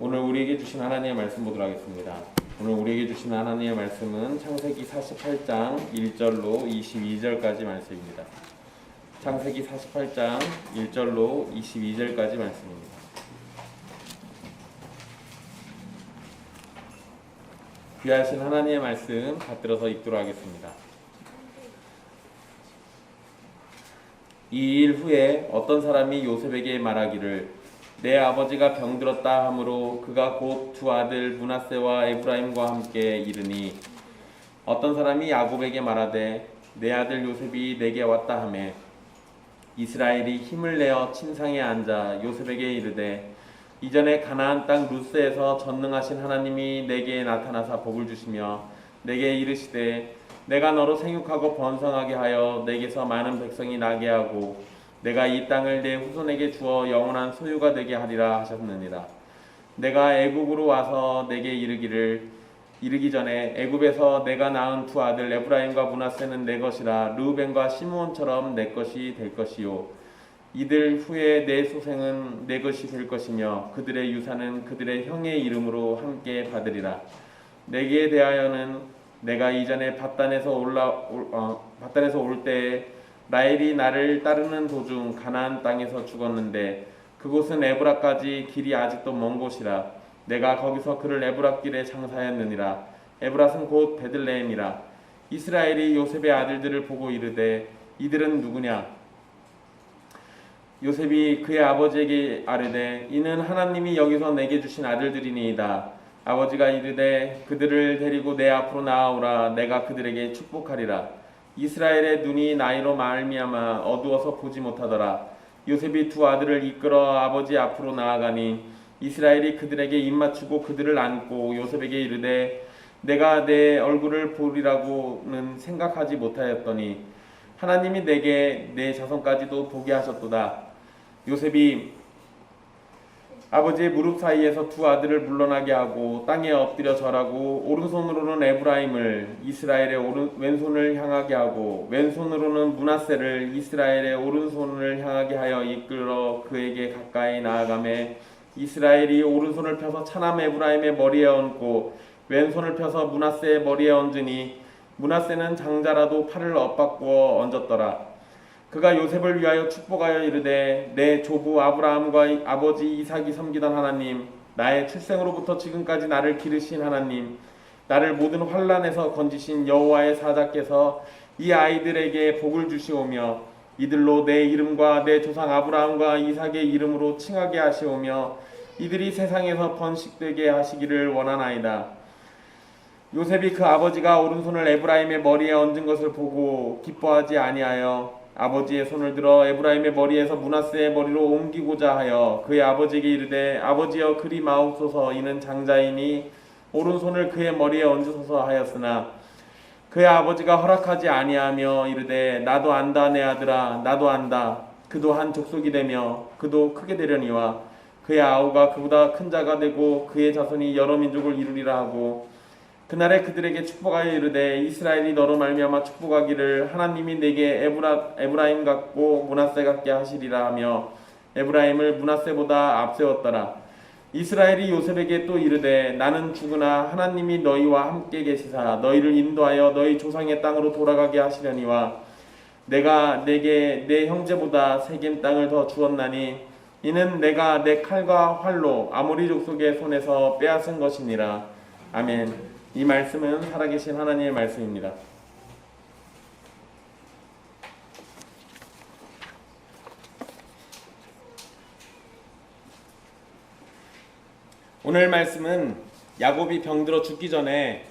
오늘 우리에게 주신 하나님의 말씀 보도록 하겠습니다. 오늘 우리에게 주신 하나님의 말씀은 창세기 48장 1절로 22절까지 말씀입니다. 창세기 48장 1절로 22절까지 말씀입니다. 귀하신 하나님의 말씀 받들어서 읽도록 하겠습니다. 이 일 후에 어떤 사람이 요셉에게 말하기를 내 아버지가 병들었다 하므로 그가 곧 두 아들 므낫세와 에브라임과 함께 이르니 어떤 사람이 야곱에게 말하되 내 아들 요셉이 내게 왔다 하매 이스라엘이 힘을 내어 침상에 앉아 요셉에게 이르되 이전에 가나안 땅 루스에서 전능하신 하나님이 내게 나타나사 복을 주시며 내게 이르시되 내가 너로 생육하고 번성하게 하여 내게서 많은 백성이 나게 하고 내가 이 땅을 내 후손에게 주어 영원한 소유가 되게 하리라 하셨느니라. 내가 애굽으로 와서 내게 이르기 전에 애굽에서 내가 낳은 두 아들 에브라임과 므낫세는 내 것이라 르우벤과 시므온처럼 내 것이 될 것이요 이들 후에 내 소생은 내 것이 될 것이며 그들의 유산은 그들의 형의 이름으로 함께 받으리라. 내게 대하여는 내가 이전에 밧단에서 올 때에 라헬이 나를 따르는 도중 가나안 땅에서 죽었는데 그곳은 에브라까지 길이 아직도 먼 곳이라. 내가 거기서 그를 에브라 길에 장사하였느니라. 에브라는 곧 베들레헴이라. 이스라엘이 요셉의 아들들을 보고 이르되 이들은 누구냐? 요셉이 그의 아버지에게 아뢰되 이는 하나님이 여기서 내게 주신 아들들이니이다. 아버지가 이르되 그들을 데리고 내 앞으로 나아오라. 내가 그들에게 축복하리라. 이스라엘의 눈이 나이로 말미암아 어두워서 보지 못하더라. 요셉이 두 아들을 이끌어 아버지 앞으로 나아가니 이스라엘이 그들에게 입맞추고 그들을 안고 요셉에게 이르되 내가 내 얼굴을 보리라고는 생각하지 못하였더니 하나님이 내게 내 자손까지도 보게 하셨도다. 요셉이 아버지의 무릎 사이에서 두 아들을 물러나게 하고 땅에 엎드려 절하고 오른손으로는 에브라임을 이스라엘의 왼손을 향하게 하고 왼손으로는 므낫세를 이스라엘의 오른손을 향하게 하여 이끌어 그에게 가까이 나아가매 이스라엘이 오른손을 펴서 차남 에브라임의 머리에 얹고 왼손을 펴서 므낫세의 머리에 얹으니 므낫세는 장자라도 팔을 엇바꾸어 얹었더라. 그가 요셉을 위하여 축복하여 이르되 내 조부 아브라함과 아버지 이삭이 섬기던 하나님, 나의 출생으로부터 지금까지 나를 기르신 하나님, 나를 모든 환난에서 건지신 여호와의 사자께서 이 아이들에게 복을 주시오며 이들로 내 이름과 내 조상 아브라함과 이삭의 이름으로 칭하게 하시오며 이들이 세상에서 번식되게 하시기를 원하나이다. 요셉이 그 아버지가 오른손을 에브라임의 머리에 얹은 것을 보고 기뻐하지 아니하여 아버지의 손을 들어 에브라임의 머리에서 므낫세의 머리로 옮기고자 하여 그의 아버지에게 이르되 아버지여 그리 마옵소서 이는 장자이니 오른손을 그의 머리에 얹으소서 하였으나 그의 아버지가 허락하지 아니하며 이르되 나도 안다 내 아들아 나도 안다. 그도 한 족속이 되며 그도 크게 되려니와 그의 아우가 그보다 큰 자가 되고 그의 자손이 여러 민족을 이루리라 하고 그날에 그들에게 축복하여 이르되 이스라엘이 너로 말미암아 축복하기를 하나님이 내게 에브라임 같고 므낫세 같게 하시리라 하며 에브라임을 므낫세보다 앞세웠더라. 이스라엘이 요셉에게 또 이르되 나는 죽으나 하나님이 너희와 함께 계시사 너희를 인도하여 너희 조상의 땅으로 돌아가게 하시려니와 내가 내게 내 형제보다 세겜 땅을 더 주었나니 이는 내가 내 칼과 활로 아모리 족속의 손에서 빼앗은 것이니라. 아멘. 이 말씀은 살아계신 하나님의 말씀입니다. 오늘 말씀은 야곱이 병들어 죽기 전에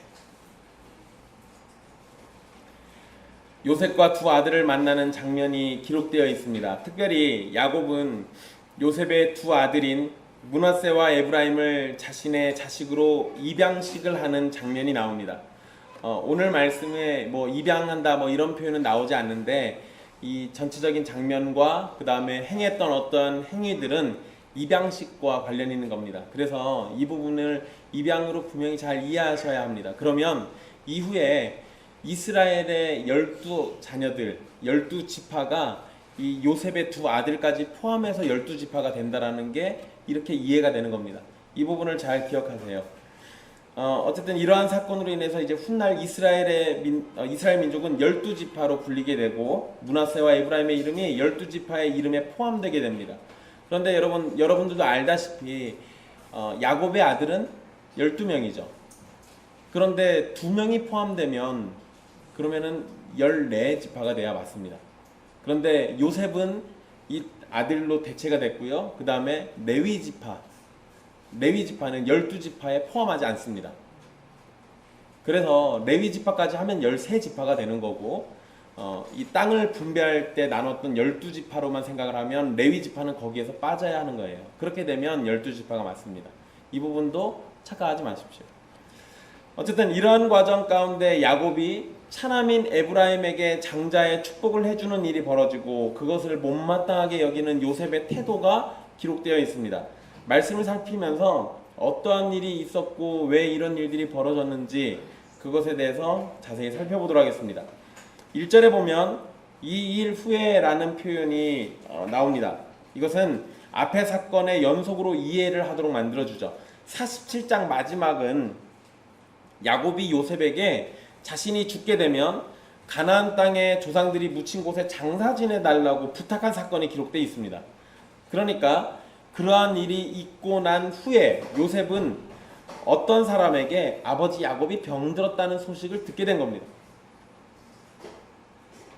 요셉과 두 아들을 만나는 장면이 기록되어 있습니다. 특별히 야곱은 요셉의 두 아들인 므낫세와 에브라임을 자신의 자식으로 입양식을 하는 장면이 나옵니다. 오늘 말씀에 입양한다 이런 표현은 나오지 않는데 이 전체적인 장면과 그 다음에 행했던 어떤 행위들은 입양식과 관련 있는 겁니다. 그래서 이 부분을 입양으로 분명히 잘 이해하셔야 합니다. 그러면 이후에 이스라엘의 12자녀들, 12지파가 이 요셉의 두 아들까지 포함해서 12지파가 된다라는 게 이렇게 이해가 되는 겁니다. 이 부분을 잘 기억하세요. 어쨌든 이러한 사건으로 인해서 이제 훗날 이스라엘 민족은 12지파로 불리게 되고 므낫세와 에브라임의 이름이 12지파의 이름에 포함되게 됩니다. 그런데 여러분들도 알다시피 야곱의 아들은 12명이죠. 그런데 2명이 포함되면 그러면은 14지파가 돼야 맞습니다. 그런데 요셉은 이 아들로 대체가 됐고요. 그 다음에 레위지파는 12지파에 포함하지 않습니다. 그래서 레위지파까지 하면 13지파가 되는 거고 이 땅을 분배할 때 나눴던 12지파로만 생각을 하면 레위지파는 거기에서 빠져야 하는 거예요. 그렇게 되면 12지파가 맞습니다. 이 부분도 착각하지 마십시오. 어쨌든 이러한 과정 가운데 야곱이 차남인 에브라임에게 장자의 축복을 해주는 일이 벌어지고 그것을 못마땅하게 여기는 요셉의 태도가 기록되어 있습니다. 말씀을 살피면서 어떠한 일이 있었고 왜 이런 일들이 벌어졌는지 그것에 대해서 자세히 살펴보도록 하겠습니다. 1절에 보면 이 일 후에 라는 표현이 나옵니다. 이것은 앞의 사건의 연속으로 이해를 하도록 만들어주죠. 47장 마지막은 야곱이 요셉에게 자신이 죽게 되면 가나안 땅에 조상들이 묻힌 곳에 장사 지내달라고 부탁한 사건이 기록되어 있습니다. 그러니까 그러한 일이 있고 난 후에 요셉은 어떤 사람에게 아버지 야곱이 병들었다는 소식을 듣게 된 겁니다.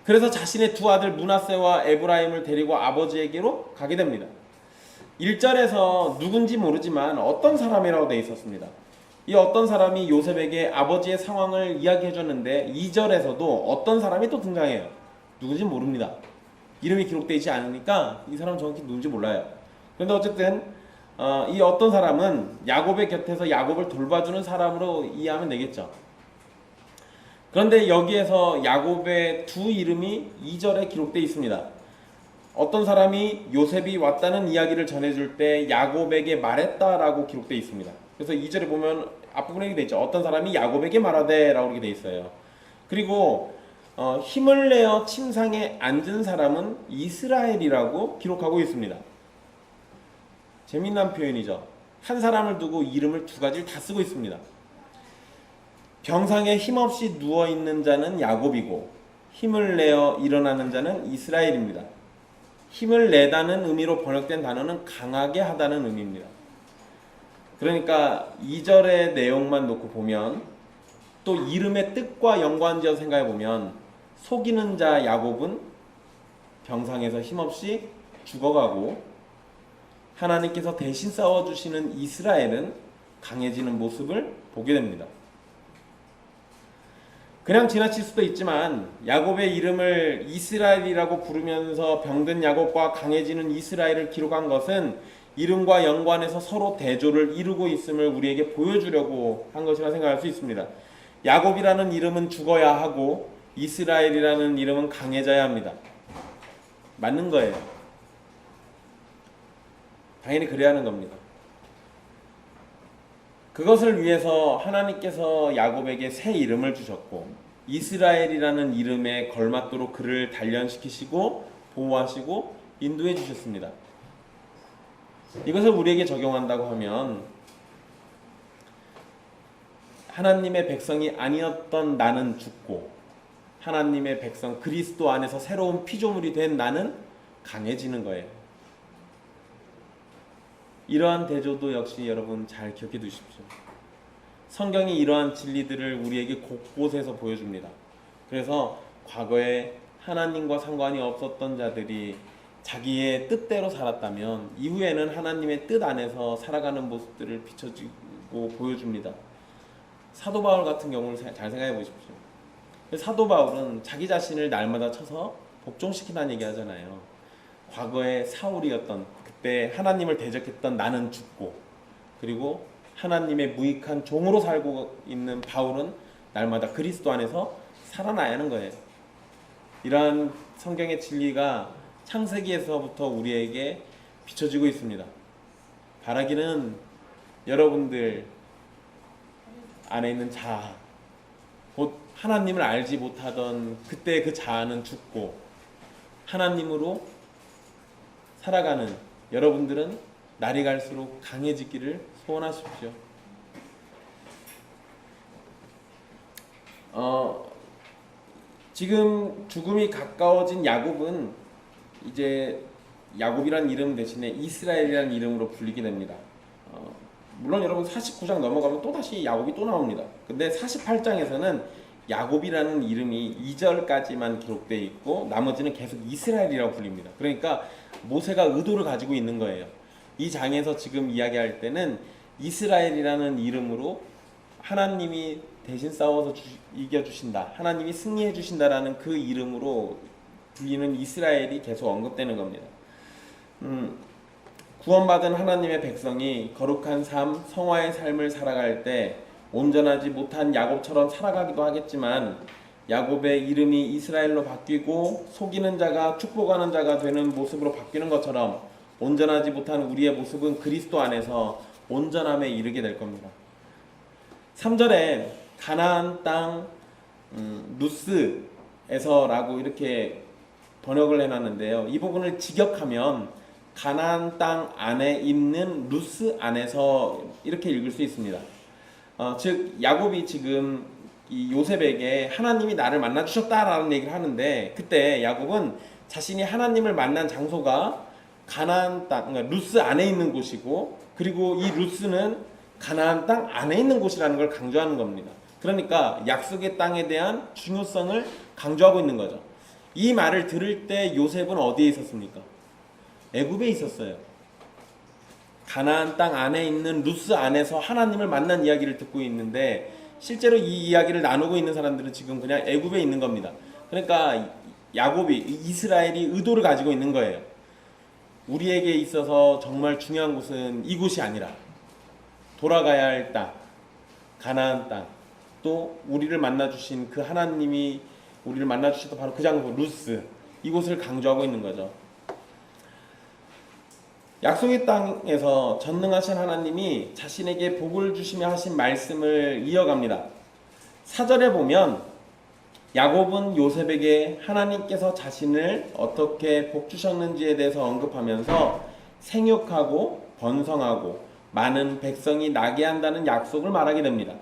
그래서 자신의 두 아들 므낫세와 에브라임을 데리고 아버지에게로 가게 됩니다. 1절에서 누군지 모르지만 어떤 사람이라고 되어 있었습니다. 이 어떤 사람이 요셉에게 아버지의 상황을 이야기해 줬는데 2절에서도 어떤 사람이 또 등장해요. 누군지 모릅니다. 이름이 기록되어 있지 않으니까 이 사람 정확히 누군지 몰라요. 그런데 어쨌든 이 어떤 사람은 야곱의 곁에서 야곱을 돌봐주는 사람으로 이해하면 되겠죠. 그런데 여기에서 야곱의 두 이름이 2절에 기록되어 있습니다. 어떤 사람이 요셉이 왔다는 이야기를 전해줄 때 야곱에게 말했다라고 기록되어 있습니다. 그래서 2절에 보면 앞부분에 이렇게 되어 있죠. 어떤 사람이 야곱에게 말하되 라고 이렇게 되어 있어요. 그리고 힘을 내어 침상에 앉은 사람은 이스라엘이라고 기록하고 있습니다. 재미난 표현이죠. 한 사람을 두고 이름을 두 가지를 다 쓰고 있습니다. 병상에 힘없이 누워있는 자는 야곱이고 힘을 내어 일어나는 자는 이스라엘입니다. 힘을 내다는 의미로 번역된 단어는 강하게 하다는 의미입니다. 그러니까 2절의 내용만 놓고 보면 또 이름의 뜻과 연관지어 생각해 보면 속이는 자 야곱은 병상에서 힘없이 죽어가고 하나님께서 대신 싸워주시는 이스라엘은 강해지는 모습을 보게 됩니다. 그냥 지나칠 수도 있지만 야곱의 이름을 이스라엘이라고 부르면서 병든 야곱과 강해지는 이스라엘을 기록한 것은 이름과 연관해서 서로 대조를 이루고 있음을 우리에게 보여주려고 한 것이라 생각할 수 있습니다. 야곱이라는 이름은 죽어야 하고 이스라엘이라는 이름은 강해져야 합니다. 맞는 거예요. 당연히 그래야 하는 겁니다. 그것을 위해서 하나님께서 야곱에게 새 이름을 주셨고 이스라엘이라는 이름에 걸맞도록 그를 단련시키시고 보호하시고 인도해 주셨습니다. 이것을 우리에게 적용한다고 하면 하나님의 백성이 아니었던 나는 죽고 하나님의 백성 그리스도 안에서 새로운 피조물이 된 나는 강해지는 거예요. 이러한 대조도 역시 여러분 잘 기억해 두십시오. 성경이 이러한 진리들을 우리에게 곳곳에서 보여줍니다. 그래서 과거에 하나님과 상관이 없었던 자들이 자기의 뜻대로 살았다면 이후에는 하나님의 뜻 안에서 살아가는 모습들을 비춰주고 보여줍니다. 사도 바울 같은 경우를 잘 생각해 보십시오. 사도 바울은 자기 자신을 날마다 쳐서 복종시키다는 얘기 하잖아요. 과거에 사울이었던 그때 하나님을 대적했던 나는 죽고 그리고 하나님의 무익한 종으로 살고 있는 바울은 날마다 그리스도 안에서 살아나야 하는 거예요. 이러한 성경의 진리가 창세기에서부터 우리에게 비춰지고 있습니다. 바라기는 여러분들 안에 있는 자아, 곧 하나님을 알지 못하던 그때 그 자아는 죽고 하나님으로 살아가는 여러분들은 날이 갈수록 강해지기를 소원하십시오. 지금 죽음이 가까워진 야곱은 이제 야곱이란 이름 대신에 이스라엘이라는 이름으로 불리게 됩니다. 물론 여러분 49장 넘어가면 또다시 야곱이 또 나옵니다. 근데 48장에서는 야곱이라는 이름이 2절까지만 기록되어 있고 나머지는 계속 이스라엘이라고 불립니다. 그러니까 모세가 의도를 가지고 있는 거예요. 이 장에서 지금 이야기할 때는 이스라엘이라는 이름으로 하나님이 대신 싸워서 이겨주신다, 하나님이 승리해 주신다라는 그 이름으로 불리는 이스라엘이 계속 언급되는 겁니다. 구원받은 하나님의 백성이 거룩한 삶, 성화의 삶을 살아갈 때 온전하지 못한 야곱처럼 살아가기도 하겠지만 야곱의 이름이 이스라엘로 바뀌고 속이는 자가 축복하는 자가 되는 모습으로 바뀌는 것처럼 온전하지 못한 우리의 모습은 그리스도 안에서 온전함에 이르게 될 겁니다. 3절에 가나안 땅 루스에서라고 이렇게 번역을 해놨는데요. 이 부분을 직역하면 가나안 땅 안에 있는 루스 안에서 이렇게 읽을 수 있습니다. 즉 야곱이 지금 이 요셉에게 하나님이 나를 만나 주셨다라는 얘기를 하는데 그때 야곱은 자신이 하나님을 만난 장소가 가나안 땅, 그러니까 루스 안에 있는 곳이고 그리고 이 루스는 가나안 땅 안에 있는 곳이라는 걸 강조하는 겁니다. 그러니까 약속의 땅에 대한 중요성을 강조하고 있는 거죠. 이 말을 들을 때 요셉은 어디에 있었습니까? 애굽에 있었어요. 가나안 땅 안에 있는 루스 안에서 하나님을 만난 이야기를 듣고 있는데 실제로 이 이야기를 나누고 있는 사람들은 지금 그냥 애굽에 있는 겁니다. 그러니까 야곱이 이스라엘이 의도를 가지고 있는 거예요. 우리에게 있어서 정말 중요한 곳은 이곳이 아니라 돌아가야 할 땅, 가나안 땅, 또 우리를 만나주신 그 하나님이 우리를 만나주셨던 바로 그 장소 루스, 이곳을 강조하고 있는 거죠. 약속의 땅에서 전능하신 하나님이 자신에게 복을 주시며 하신 말씀을 이어갑니다. 4절에 보면 야곱은 요셉에게 하나님께서 자신을 어떻게 복 주셨는지에 대해서 언급하면서 생육하고 번성하고 많은 백성이 나게 한다는 약속을 말하게 됩니다.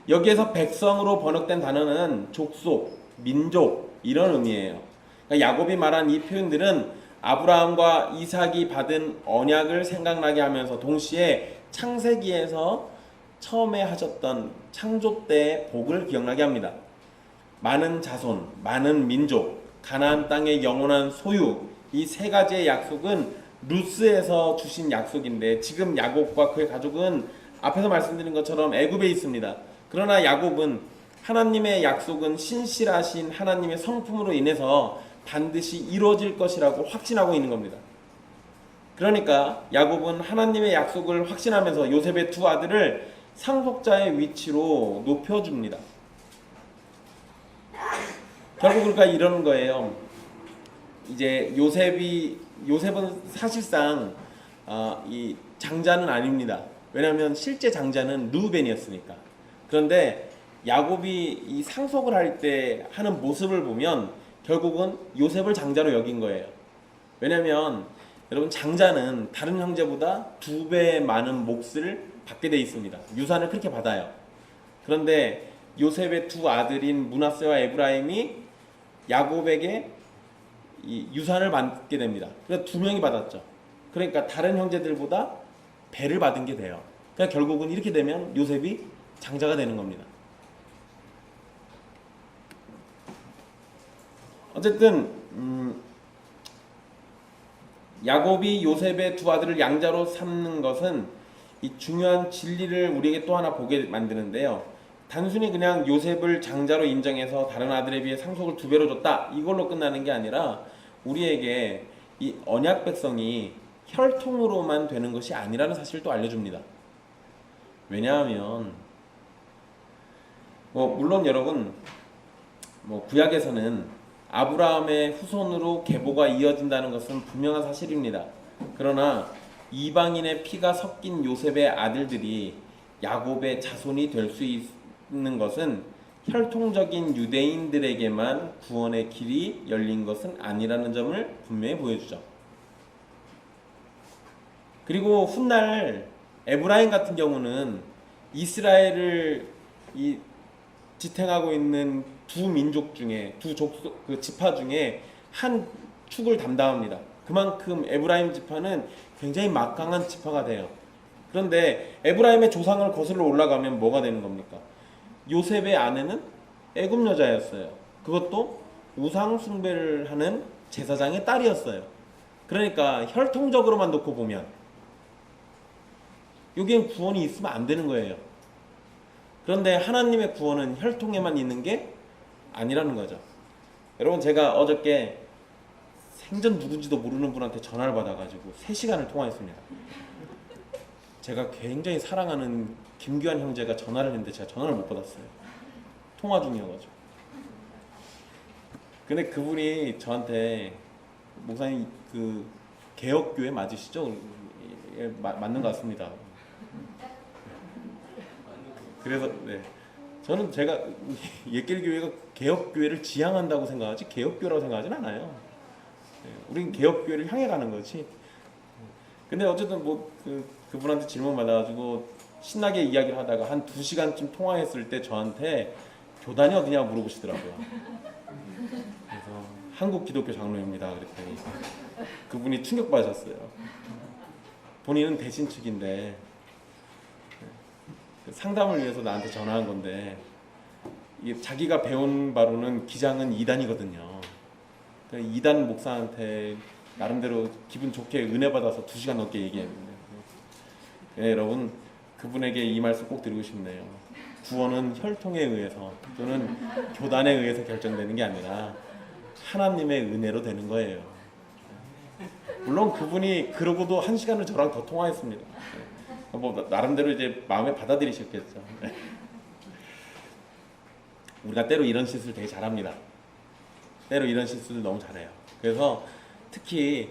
여기에서 백성으로 번역된 단어는 족속, 민족 이런 의미예요. 그러니까 야곱이 말한 이 표현들은 아브라함과 이삭이 받은 언약을 생각나게 하면서 동시에 창세기에서 처음에 하셨던 창조 때의 복을 기억나게 합니다. 많은 자손, 많은 민족, 가나안 땅의 영원한 소유, 이 세 가지의 약속은 루스에서 주신 약속인데 지금 야곱과 그의 가족은 앞에서 말씀드린 것처럼 애굽에 있습니다. 그러나 야곱은 하나님의 약속은 신실하신 하나님의 성품으로 인해서 반드시 이루어질 것이라고 확신하고 있는 겁니다. 그러니까 야곱은 하나님의 약속을 확신하면서 요셉의 두 아들을 상속자의 위치로 높여줍니다. 결국 그러니까 이러는 거예요. 이제 요셉은 사실상 이 장자는 아닙니다. 왜냐하면 실제 장자는 르우벤이었으니까. 그런데 야곱이 이 상속을 할 때 하는 모습을 보면 결국은 요셉을 장자로 여긴 거예요. 왜냐하면 여러분 장자는 다른 형제보다 2배 많은 몫을 받게 돼 있습니다. 유산을 그렇게 받아요. 그런데 요셉의 두 아들인 므낫세와 에브라임이 야곱에게 이 유산을 받게 됩니다. 그래서 2명이 받았죠. 그러니까 다른 형제들보다 배를 받은 게 돼요. 그러니까 결국은 이렇게 되면 요셉이 장자가 되는 겁니다. 어쨌든 야곱이 요셉의 두 아들을 양자로 삼는 것은 이 중요한 진리를 우리에게 또 하나 보게 만드는데요. 단순히 그냥 요셉을 장자로 인정해서 다른 아들에 비해 상속을 2배로 줬다 이걸로 끝나는 게 아니라 우리에게 이 언약 백성이 혈통으로만 되는 것이 아니라는 사실을 또 알려줍니다. 왜냐하면 물론 여러분 구약에서는 아브라함의 후손으로 계보가 이어진다는 것은 분명한 사실입니다. 그러나 이방인의 피가 섞인 요셉의 아들들이 야곱의 자손이 될 수 있는 것은 혈통적인 유대인들에게만 구원의 길이 열린 것은 아니라는 점을 분명히 보여주죠. 그리고 훗날 에브라임 같은 경우는 이스라엘을 지탱하고 있는 두 민족 중에 그 지파 중에 한 축을 담당합니다. 그만큼 에브라임 지파는 굉장히 막강한 지파가 돼요. 그런데 에브라임의 조상을 거슬러 올라가면 뭐가 되는 겁니까? 요셉의 아내는 애굽 여자였어요. 그것도 우상 숭배를 하는 제사장의 딸이었어요. 그러니까 혈통적으로만 놓고 보면 여기엔 구원이 있으면 안 되는 거예요. 그런데 하나님의 구원은 혈통에만 있는 게 아니라는 거죠. 여러분, 제가 어저께 생전 누군지도 모르는 분한테 전화를 받아가지고 3시간을 통화했습니다. 제가 굉장히 사랑하는 김규환 형제가 전화를 했는데 제가 전화를 못 받았어요. 통화 중이어가지고. 근데 그분이 저한테, 목사님 그 개혁교회 맞으시죠? 예, 맞는 것 같습니다. 그래서 네, 저는 제가 예길교회가 개혁교회를 지향한다고 생각하지 개혁교회라고 생각하진 않아요. 네, 우린 개혁교회를 향해 가는 거지. 근데 어쨌든 뭐 그분한테 질문 받아가지고 신나게 이야기를 하다가 한 2시간쯤 통화했을 때 저한테 교단이 어디냐고 물어보시더라고요. 그래서 한국 기독교 장로입니다 그랬더니 그분이 충격받으셨어요. 본인은 대신 측인데 상담을 위해서 나한테 전화한 건데 이게 자기가 배운 바로는 기장은 2단이거든요. 그러니까 2단 목사한테 나름대로 기분 좋게 은혜 받아서 2시간 넘게 얘기했는데, 네, 여러분 그분에게 이 말씀 꼭 드리고 싶네요. 구원은 혈통에 의해서 또는 교단에 의해서 결정되는 게 아니라 하나님의 은혜로 되는 거예요. 물론 그분이 그러고도 1시간을 저랑 더 통화했습니다. 뭐 나름대로 이제 마음에 받아들이셨겠죠. 우리가 때로 이런 실수를 되게 잘합니다. 때로 이런 실수를 너무 잘해요. 그래서 특히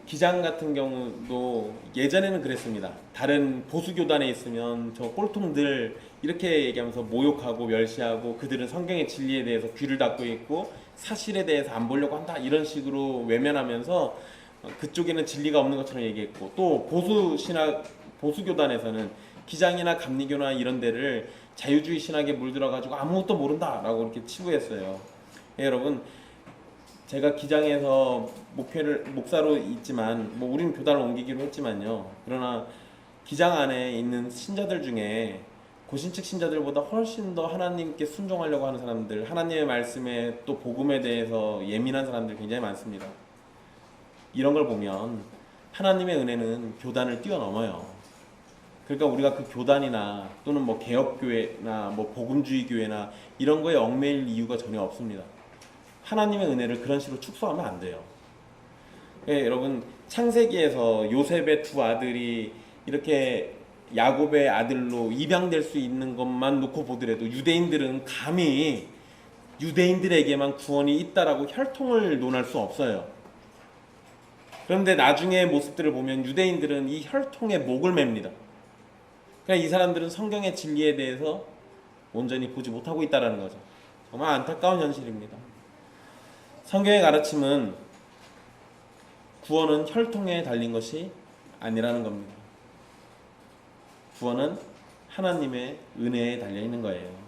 기장 같은 경우도 예전에는 그랬습니다. 다른 보수교단에 있으면 저 꼴통들 이렇게 얘기하면서 모욕하고 멸시하고 그들은 성경의 진리에 대해서 귀를 닫고 있고 사실에 대해서 안 보려고 한다 이런 식으로 외면하면서 그쪽에는 진리가 없는 것처럼 얘기했고, 또 보수교단에서는 기장이나 감리교나 이런 데를 자유주의 신학에 물들어가지고 아무것도 모른다라고 이렇게 치부했어요. 네, 여러분, 제가 기장에서 목사로 있지만 뭐 우리는 교단을 옮기기로 했지만요. 그러나 기장 안에 있는 신자들 중에 고신측 신자들보다 훨씬 더 하나님께 순종하려고 하는 사람들, 하나님의 말씀에 또 복음에 대해서 예민한 사람들 굉장히 많습니다. 이런 걸 보면 하나님의 은혜는 교단을 뛰어넘어요. 그러니까 우리가 그 교단이나 또는 뭐 개혁교회나 뭐 복음주의 교회나 이런 거에 얽매일 이유가 전혀 없습니다. 하나님의 은혜를 그런 식으로 축소하면 안 돼요. 네, 여러분, 창세기에서 요셉의 2 아들이 이렇게 야곱의 아들로 입양될 수 있는 것만 놓고 보더라도 유대인들은 감히 유대인들에게만 구원이 있다라고 혈통을 논할 수 없어요. 그런데 나중에 모습들을 보면 유대인들은 이 혈통에 목을 맵니다. 그러니까 이 사람들은 성경의 진리에 대해서 온전히 보지 못하고 있다는 거죠. 정말 안타까운 현실입니다. 성경의 가르침은 구원은 혈통에 달린 것이 아니라는 겁니다. 구원은 하나님의 은혜에 달려있는 거예요.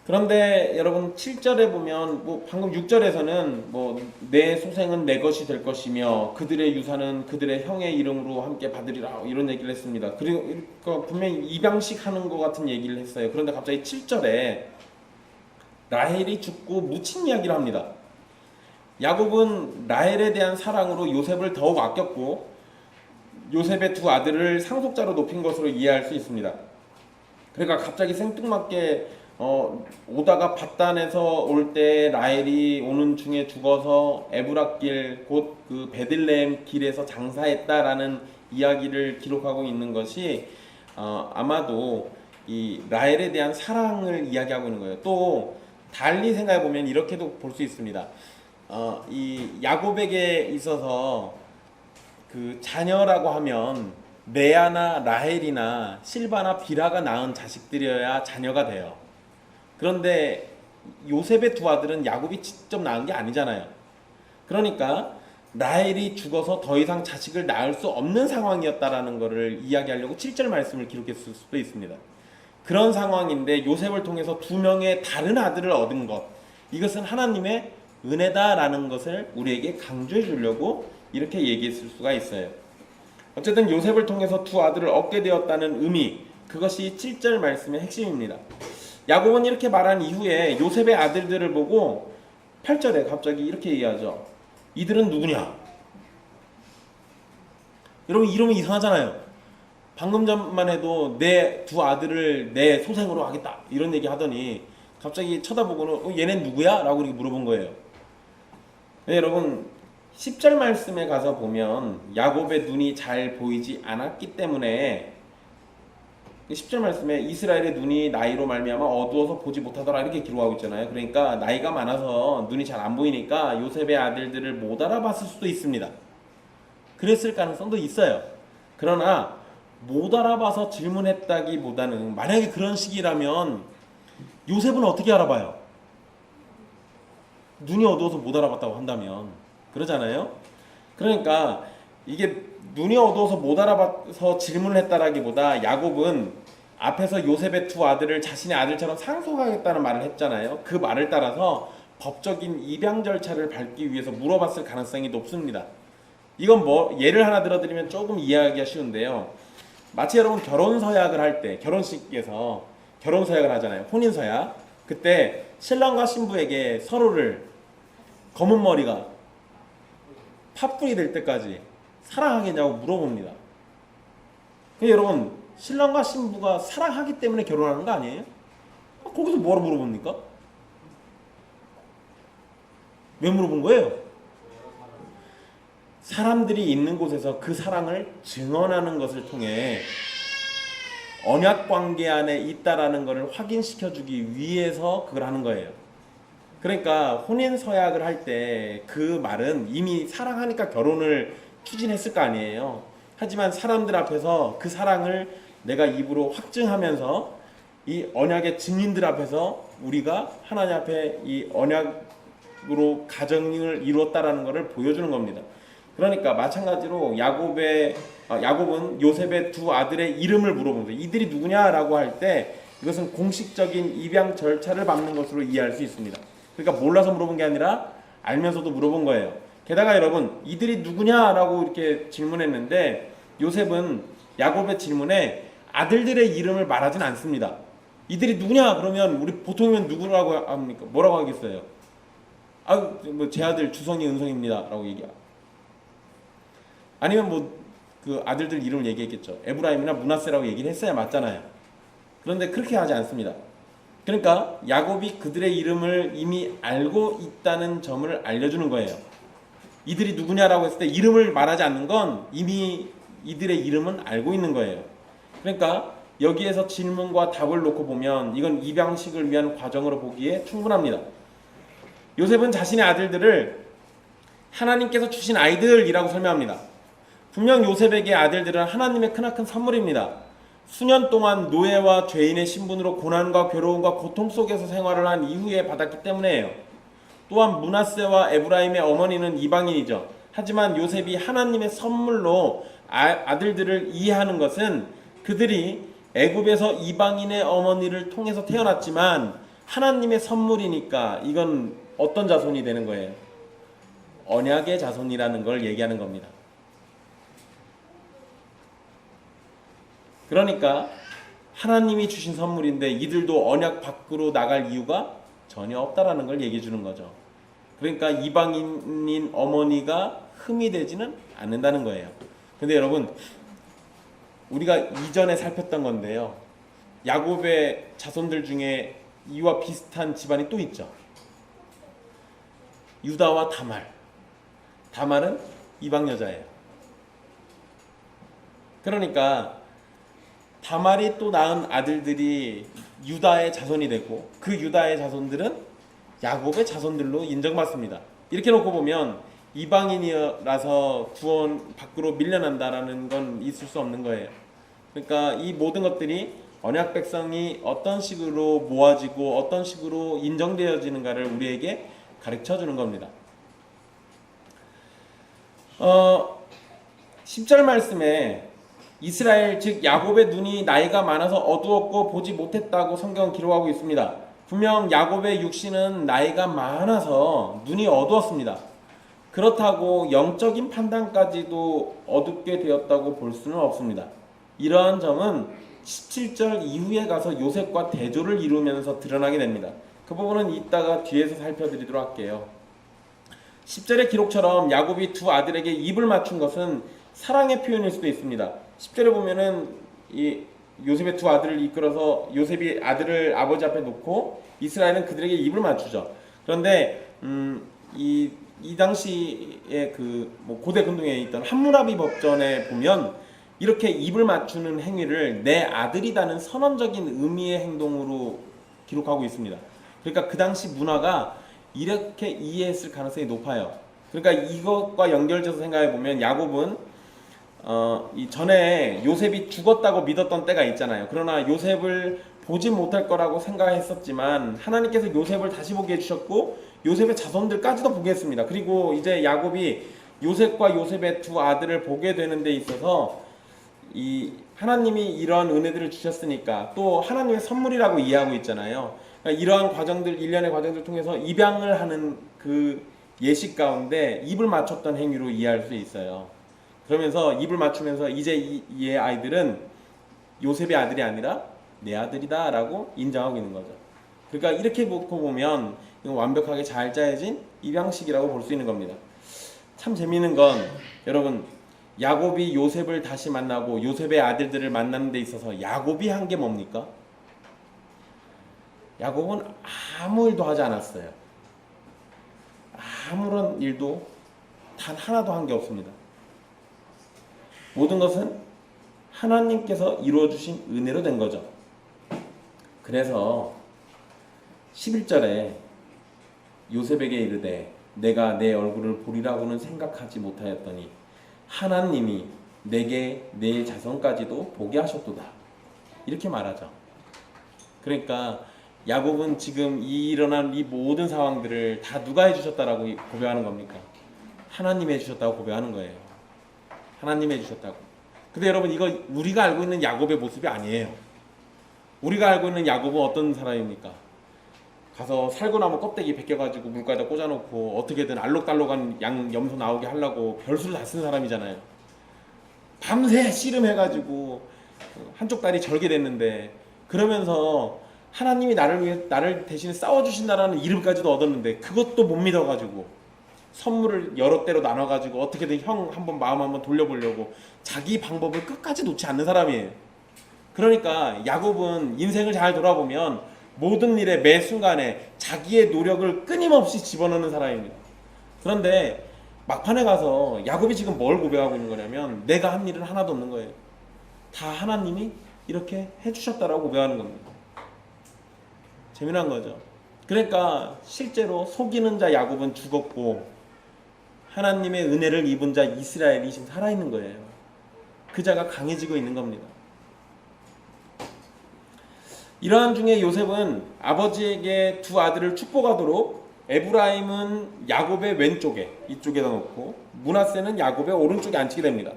그런데 여러분 7절에 보면 뭐 방금 6절에서는 뭐 내 소생은 내 것이 될 것이며 그들의 유산은 그들의 형의 이름으로 함께 받으리라 이런 얘기를 했습니다. 그리고 분명히 입양식 하는 것 같은 얘기를 했어요. 그런데 갑자기 7절에 라헬이 죽고 묻힌 이야기를 합니다. 야곱은 라헬에 대한 사랑으로 요셉을 더욱 아꼈고 요셉의 2 아들을 상속자로 높인 것으로 이해할 수 있습니다. 그러니까 갑자기 생뚱맞게 오다가 밧단에서 올 때 라헬이 오는 중에 죽어서 에브랏길 곧 그 베들레헴 길에서 장사했다라는 이야기를 기록하고 있는 것이 아마도 이 라헬에 대한 사랑을 이야기하고 있는 거예요. 또 달리 생각해 보면 이렇게도 볼 수 있습니다. 이 야곱에게 있어서 그 자녀라고 하면 레아나 라헬이나 실바나 비라가 낳은 자식들이어야 자녀가 돼요. 그런데 요셉의 2 아들은 야곱이 직접 낳은 게 아니잖아요. 그러니까 라헬이 죽어서 더 이상 자식을 낳을 수 없는 상황이었다라는 것을 이야기하려고 7절 말씀을 기록했을 수도 있습니다. 그런 상황인데 요셉을 통해서 2명의 다른 아들을 얻은 것, 이것은 하나님의 은혜다라는 것을 우리에게 강조해 주려고 이렇게 얘기했을 수가 있어요. 어쨌든 요셉을 통해서 2 아들을 얻게 되었다는 의미, 그것이 7절 말씀의 핵심입니다. 야곱은 이렇게 말한 이후에 요셉의 아들들을 보고 8절에 갑자기 이렇게 얘기하죠. 이들은 누구냐? 여러분, 이름이 이상하잖아요. 방금 전만 해도 내 2 아들을 내 소생으로 하겠다 이런 얘기 하더니 갑자기 쳐다보고는 얘는 누구야? 라고 이렇게 물어본 거예요. 네, 여러분, 10절 말씀에 가서 보면 야곱의 눈이 잘 보이지 않았기 때문에 10절 말씀에 이스라엘의 눈이 나이로 말미암아 어두워서 보지 못하더라 이렇게 기록하고 있잖아요. 그러니까 나이가 많아서 눈이 잘 안 보이니까 요셉의 아들들을 못 알아봤을 수도 있습니다. 그랬을 가능성도 있어요. 그러나 못 알아봐서 질문했다기보다는 만약에 그런 식이라면 요셉은 어떻게 알아봐요? 눈이 어두워서 못 알아봤다고 한다면 그러잖아요. 그러니까 이게 눈이 어두워서 못 알아봐서 질문을 했다라기보다 야곱은 앞에서 요셉의 2 아들을 자신의 아들처럼 상속하겠다는 말을 했잖아요. 그 말을 따라서 법적인 입양 절차를 밟기 위해서 물어봤을 가능성이 높습니다. 이건 뭐 예를 하나 들어드리면 조금 이해하기가 쉬운데요. 마치 여러분 결혼 서약을 할 때 결혼식에서 결혼 서약을 하잖아요. 혼인 서약. 그때 신랑과 신부에게 서로를 검은 머리가 팥불이 될 때까지 사랑하겠냐고 물어봅니다. 여러분, 신랑과 신부가 사랑하기 때문에 결혼하는 거 아니에요? 거기서 뭐하러 물어봅니까? 왜 물어본 거예요? 사람들이 있는 곳에서 그 사랑을 증언하는 것을 통해 언약 관계 안에 있다라는 것을 확인시켜주기 위해서 그걸 하는 거예요. 그러니까 혼인 서약을 할 때 그 말은 이미 사랑하니까 결혼을 추진했을 거 아니에요. 하지만 사람들 앞에서 그 사랑을 내가 입으로 확증하면서 이 언약의 증인들 앞에서 우리가 하나님 앞에 이 언약으로 가정을 이루었다라는 것을 보여주는 겁니다. 그러니까 마찬가지로 야곱은 요셉의 2 아들의 이름을 물어봅니다. 이들이 누구냐라고 할 때 이것은 공식적인 입양 절차를 밟는 것으로 이해할 수 있습니다. 그러니까 몰라서 물어본 게 아니라 알면서도 물어본 거예요. 게다가 여러분, 이들이 누구냐라고 이렇게 질문했는데 요셉은 야곱의 질문에 아들들의 이름을 말하진 않습니다. 이들이 누구냐 그러면 우리 보통이면 누구라고 합니까? 뭐라고 하겠어요? 뭐 제 아들 주성이 은성입니다라고 얘기하. 아니면 뭐 그 아들들 이름을 얘기했겠죠. 에브라임이나 므낫세라고 얘기를 했어야 맞잖아요. 그런데 그렇게 하지 않습니다. 그러니까 야곱이 그들의 이름을 이미 알고 있다는 점을 알려주는 거예요. 이들이 누구냐라고 했을 때 이름을 말하지 않는 건 이미 이들의 이름은 알고 있는 거예요. 그러니까 여기에서 질문과 답을 놓고 보면 이건 입양식을 위한 과정으로 보기에 충분합니다. 요셉은 자신의 아들들을 하나님께서 주신 아이들이라고 설명합니다. 분명 요셉에게 아들들은 하나님의 크나큰 선물입니다. 수년 동안 노예와 죄인의 신분으로 고난과 괴로움과 고통 속에서 생활을 한 이후에 받았기 때문에요. 또한 므낫세와 에브라임의 어머니는 이방인이죠. 하지만 요셉이 하나님의 선물로 아들들을 이해하는 것은 그들이 애굽에서 이방인의 어머니를 통해서 태어났지만 하나님의 선물이니까 이건 어떤 자손이 되는 거예요? 언약의 자손이라는 걸 얘기하는 겁니다. 그러니까 하나님이 주신 선물인데 이들도 언약 밖으로 나갈 이유가 전혀 없다라는 걸 얘기해 주는 거죠. 그러니까 이방인인 어머니가 흠이 되지는 않는다는 거예요. 근데 여러분, 우리가 이전에 살폈던 건데요. 야곱의 자손들 중에 이와 비슷한 집안이 또 있죠. 유다와 다말. 다말은 이방 여자예요. 그러니까 다말이 또 낳은 아들들이 유다의 자손이 되고 그 유다의 자손들은 야곱의 자손들로 인정받습니다. 이렇게 놓고 보면 이방인이라서 구원 밖으로 밀려난다라는 건 있을 수 없는 거예요. 그러니까 이 모든 것들이 언약 백성이 어떤 식으로 모아지고 어떤 식으로 인정되어지는가를 우리에게 가르쳐 주는 겁니다. 10절 말씀에 이스라엘 즉 야곱의 눈이 나이가 많아서 어두웠고 보지 못했다고 성경은 기록하고 있습니다. 분명 야곱의 육신은 나이가 많아서 눈이 어두웠습니다. 그렇다고 영적인 판단까지도 어둡게 되었다고 볼 수는 없습니다. 이러한 점은 17절 이후에 가서 요셉과 대조를 이루면서 드러나게 됩니다. 그 부분은 이따가 뒤에서 살펴드리도록 할게요. 10절의 기록처럼 야곱이 두 아들에게 입을 맞춘 것은 사랑의 표현일 수도 있습니다. 10절에 보면은 이 요셉의 두 아들을 이끌어서 요셉이 아들을 아버지 앞에 놓고 이스라엘은 그들에게 입을 맞추죠. 그런데 이 당시에 고대 근동에 있던 함무라비 법전에 보면 이렇게 입을 맞추는 행위를 내 아들이라는 선언적인 의미의 행동으로 기록하고 있습니다. 그러니까 그 당시 문화가 이렇게 이해했을 가능성이 높아요. 그러니까 이것과 연결돼서 생각해 보면 야곱은 이 전에 요셉이 죽었다고 믿었던 때가 있잖아요. 그러나 요셉을 보지 못할 거라고 생각했었지만 하나님께서 요셉을 다시 보게 해주셨고 요셉의 자손들까지도 보게 했습니다. 그리고 이제 야곱이 요셉과 요셉의 두 아들을 보게 되는 데 있어서 이 하나님이 이러한 은혜들을 주셨으니까 또 하나님의 선물이라고 이해하고 있잖아요. 그러니까 이러한 과정들, 일련의 과정들을 통해서 입양을 하는 그 예식 가운데 입을 맞췄던 행위로 이해할 수 있어요. 그러면서 입을 맞추면서 이제 이 아이들은 요셉의 아들이 아니라 내 아들이다 라고 인정하고 있는 거죠. 그러니까 이렇게 놓고 보면 이건 완벽하게 잘 짜여진 입양식이라고 볼 수 있는 겁니다. 참 재미있는 건 여러분 야곱이 요셉을 다시 만나고 요셉의 아들들을 만나는 데 있어서 야곱이 한 게 뭡니까? 야곱은 아무 일도 하지 않았어요. 아무런 일도 단 하나도 한 게 없습니다. 모든 것은 하나님께서 이루어주신 은혜로 된 거죠. 그래서 11절에 요셉에게 이르되 내가 내 얼굴을 보리라고는 생각하지 못하였더니 하나님이 내게 내 자손까지도 보게 하셨도다. 이렇게 말하죠. 그러니까 야곱은 지금 일어난 이 모든 상황들을 다 누가 해주셨다라고 고백하는 겁니까? 하나님이 해주셨다고 고백하는 거예요. 하나님이 해주셨다고. 근데 여러분 이거 우리가 알고 있는 야곱의 모습이 아니에요. 우리가 알고 있는 야곱은 어떤 사람입니까? 가서 살구나무 껍데기 벗겨가지고 물가에다 꽂아놓고 어떻게든 알록달록한 양 염소 나오게 하려고 별수를 다 쓴 사람이잖아요. 밤새 씨름해가지고 한쪽 다리 절개됐는데 그러면서 하나님이 나를 대신에 싸워주신다라는 이름까지도 얻었는데 그것도 못 믿어가지고 선물을 여러 대로 나눠가지고 어떻게든 형 한번 마음 한번 돌려보려고 자기 방법을 끝까지 놓지 않는 사람이에요. 그러니까 야곱은 인생을 잘 돌아보면 모든 일의 매 순간에 자기의 노력을 끊임없이 집어넣는 사람입니다. 그런데 막판에 가서 야곱이 지금 뭘 고백하고 있는 거냐면 내가 한 일은 하나도 없는 거예요. 다 하나님이 이렇게 해주셨다라고 고백하는 겁니다. 재미난 거죠. 그러니까 실제로 속이는 자 야곱은 죽었고 하나님의 은혜를 입은 자 이스라엘이 지금 살아있는 거예요. 그 자가 강해지고 있는 겁니다. 이러한 중에 요셉은 아버지에게 두 아들을 축복하도록 에브라임은 야곱의 왼쪽에 이쪽에다 놓고 므낫세는 야곱의 오른쪽에 앉히게 됩니다.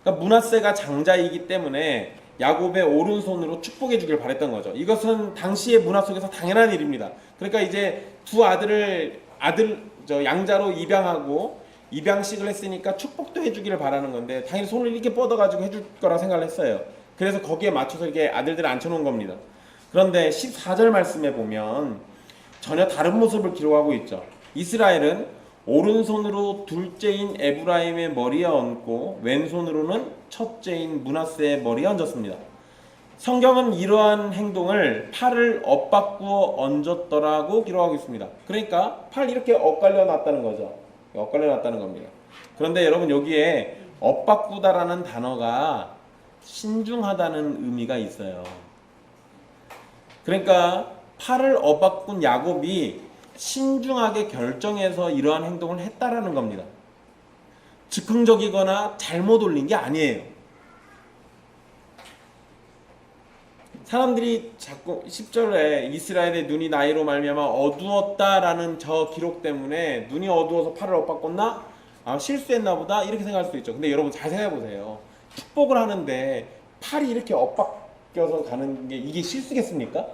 그러니까 므낫세가 장자이기 때문에 야곱의 오른손으로 축복해 주길 바랬던 거죠. 이것은 당시의 문화 속에서 당연한 일입니다. 그러니까 이제 두 아들을 양자로 입양하고 입양식을 했으니까 축복도 해주기를 바라는 건데 당연히 손을 이렇게 뻗어가지고 해줄 거라 생각을 했어요. 그래서 거기에 맞춰서 이렇게 아들들을 앉혀놓은 겁니다. 그런데 14절 말씀에 보면 전혀 다른 모습을 기록하고 있죠. 이스라엘은 오른손으로 둘째인 에브라임의 머리에 얹고 왼손으로는 첫째인 므낫세의 머리에 얹었습니다. 성경은 이러한 행동을 팔을 엇바꾸어 얹었더라고 기록하고 있습니다. 그러니까 팔 이렇게 엇갈려 놨다는 거죠. 엇갈려 놨다는 겁니다. 그런데 여러분 여기에 엇바꾸다라는 단어가 신중하다는 의미가 있어요. 그러니까 팔을 엇바꾼 야곱이 신중하게 결정해서 이러한 행동을 했다라는 겁니다. 즉흥적이거나 잘못 올린 게 아니에요. 사람들이 자꾸 10절에 이스라엘의 눈이 나이로 말미암아 어두웠다라는 저 기록 때문에 눈이 어두워서 팔을 엇바꿨나? 아, 실수했나 보다 이렇게 생각할 수도 있죠. 근데 여러분 잘 생각해 보세요. 축복을 하는데 팔이 이렇게 엇바뀌어서 가는 게 이게 실수겠습니까?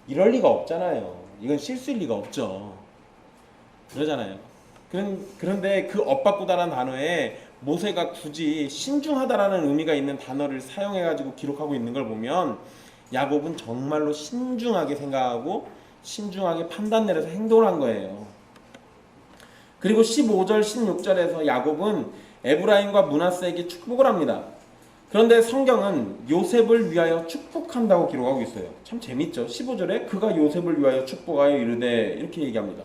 이럴 리가 없잖아요. 이건 실수일 리가 없죠. 그러잖아요. 그런데 그 엇바꾸다라는 단어에 모세가 굳이 신중하다라는 의미가 있는 단어를 사용해가지고 기록하고 있는 걸 보면 야곱은 정말로 신중하게 생각하고 신중하게 판단 내려서 행동을 한 거예요. 그리고 15절 16절에서 야곱은 에브라임과 므낫세에게 축복을 합니다. 그런데 성경은 요셉을 위하여 축복한다고 기록하고 있어요. 참 재밌죠. 15절에 그가 요셉을 위하여 축복하여 이르되 이렇게 얘기합니다.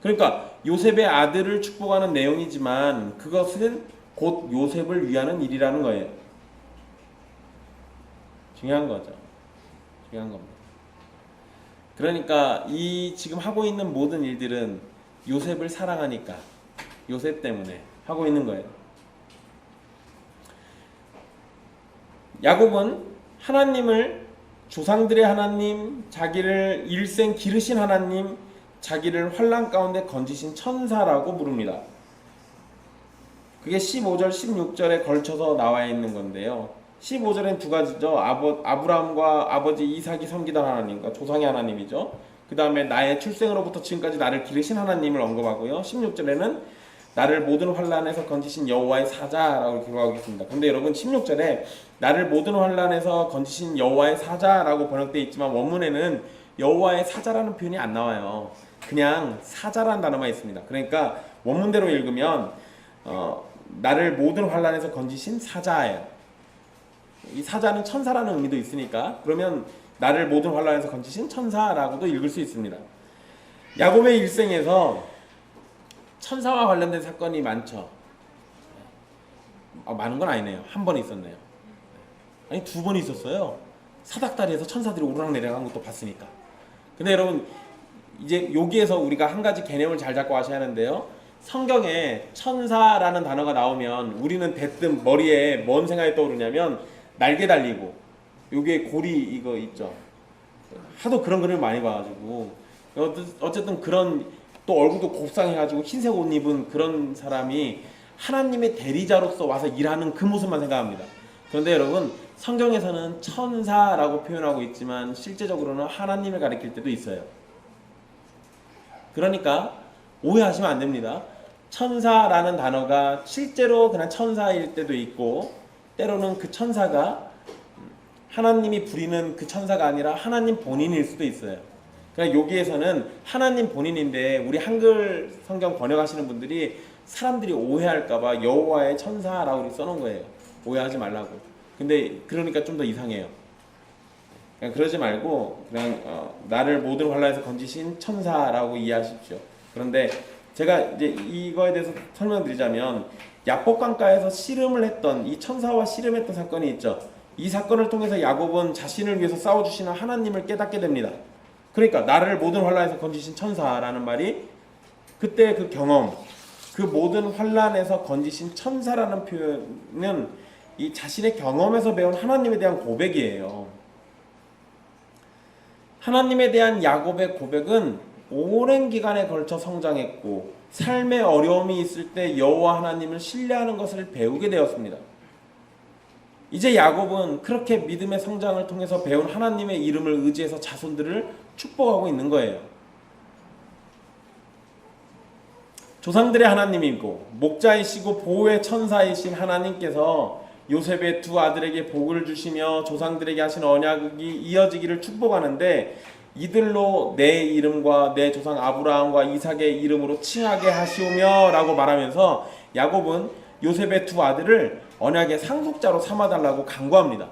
그러니까 요셉의 아들을 축복하는 내용이지만 그것은 곧 요셉을 위하는 일이라는 거예요. 중요한 거죠. 중요한 겁니다. 그러니까 이 지금 하고 있는 모든 일들은 요셉을 사랑하니까 요셉 때문에 하고 있는 거예요. 야곱은 하나님을 조상들의 하나님, 자기를 일생 기르신 하나님, 자기를 환난 가운데 건지신 천사라고 부릅니다. 그게 15절, 16절에 걸쳐서 나와 있는 건데요. 15절엔 두 가지죠. 아브라함과 아버지 이삭이 섬기던 하나님과 조상의 하나님이죠. 그 다음에 나의 출생으로부터 지금까지 나를 기르신 하나님을 언급하고요. 16절에는 나를 모든 환난에서 건지신 여호와의 사자라고 기록하고 있습니다. 근데 여러분 16절에 나를 모든 환난에서 건지신 여호와의 사자라고 번역되어 있지만 원문에는 여호와의 사자라는 표현이 안 나와요. 그냥 사자라는 단어만 있습니다. 그러니까 원문대로 읽으면 나를 모든 환난에서 건지신 사자예요. 이 사자는 천사라는 의미도 있으니까 그러면 나를 모든 환난에서 건지신 천사라고도 읽을 수 있습니다. 야곱의 일생에서 천사와 관련된 사건이 많죠. 많은 건 아니네요. 한 번 있었네요. 아니 두 번 있었어요. 사닥다리에서 천사들이 오르락내리락 한 것도 봤으니까. 근데 여러분 이제 여기에서 우리가 한 가지 개념을 잘 잡고 하셔야 하는데요. 성경에 천사라는 단어가 나오면 우리는 대뜸 머리에 뭔 생각이 떠오르냐면 날개 달리고 여기에 고리 이거 있죠. 하도 그런 그림을 많이 봐가지고 어쨌든 그런 또 얼굴도 곱상해가지고 흰색 옷 입은 그런 사람이 하나님의 대리자로서 와서 일하는 그 모습만 생각합니다. 그런데 여러분 성경에서는 천사라고 표현하고 있지만 실제적으로는 하나님을 가리킬 때도 있어요. 그러니까 오해하시면 안 됩니다. 천사라는 단어가 실제로 그냥 천사일 때도 있고 때로는 그 천사가 하나님이 부리는 그 천사가 아니라 하나님 본인일 수도 있어요. 그러니까 여기에서는 하나님 본인인데 우리 한글 성경 번역하시는 분들이 사람들이 오해할까봐 여호와의 천사라고 써놓은 거예요. 오해하지 말라고. 근데 그러니까 좀 더 이상해요. 그냥 그러지 말고 그냥 나를 모든 환난에서 건지신 천사라고 이해하십시오. 그런데 제가 이제 이거에 대해서 설명드리자면 야복강가에서 씨름을 했던 이 천사와 씨름했던 사건이 있죠. 이 사건을 통해서 야곱은 자신을 위해서 싸워주시는 하나님을 깨닫게 됩니다. 그러니까 나를 모든 환난에서 건지신 천사라는 말이 그때 그 경험, 그 모든 환난에서 건지신 천사라는 표현은 이 자신의 경험에서 배운 하나님에 대한 고백이에요. 하나님에 대한 야곱의 고백은 오랜 기간에 걸쳐 성장했고 삶의 어려움이 있을 때 여호와 하나님을 신뢰하는 것을 배우게 되었습니다. 이제 야곱은 그렇게 믿음의 성장을 통해서 배운 하나님의 이름을 의지해서 자손들을 축복하고 있는 거예요. 조상들의 하나님이고 목자이시고 보호의 천사이신 하나님께서 요셉의 두 아들에게 복을 주시며 조상들에게 하신 언약이 이어지기를 축복하는데 이들로 내 이름과 내 조상 아브라함과 이삭의 이름으로 칭하게 하시오며 라고 말하면서 야곱은 요셉의 두 아들을 언약의 상속자로 삼아달라고 간구합니다.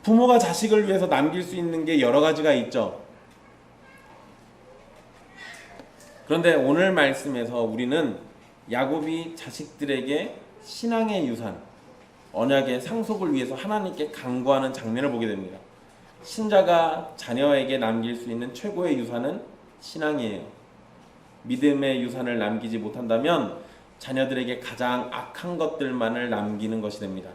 부모가 자식을 위해서 남길 수 있는 게 여러 가지가 있죠. 그런데 오늘 말씀에서 우리는 야곱이 자식들에게 신앙의 유산, 언약의 상속을 위해서 하나님께 간구하는 장면을 보게 됩니다. 신자가 자녀에게 남길 수 있는 최고의 유산은 신앙이에요. 믿음의 유산을 남기지 못한다면 자녀들에게 가장 악한 것들만을 남기는 것이 됩니다.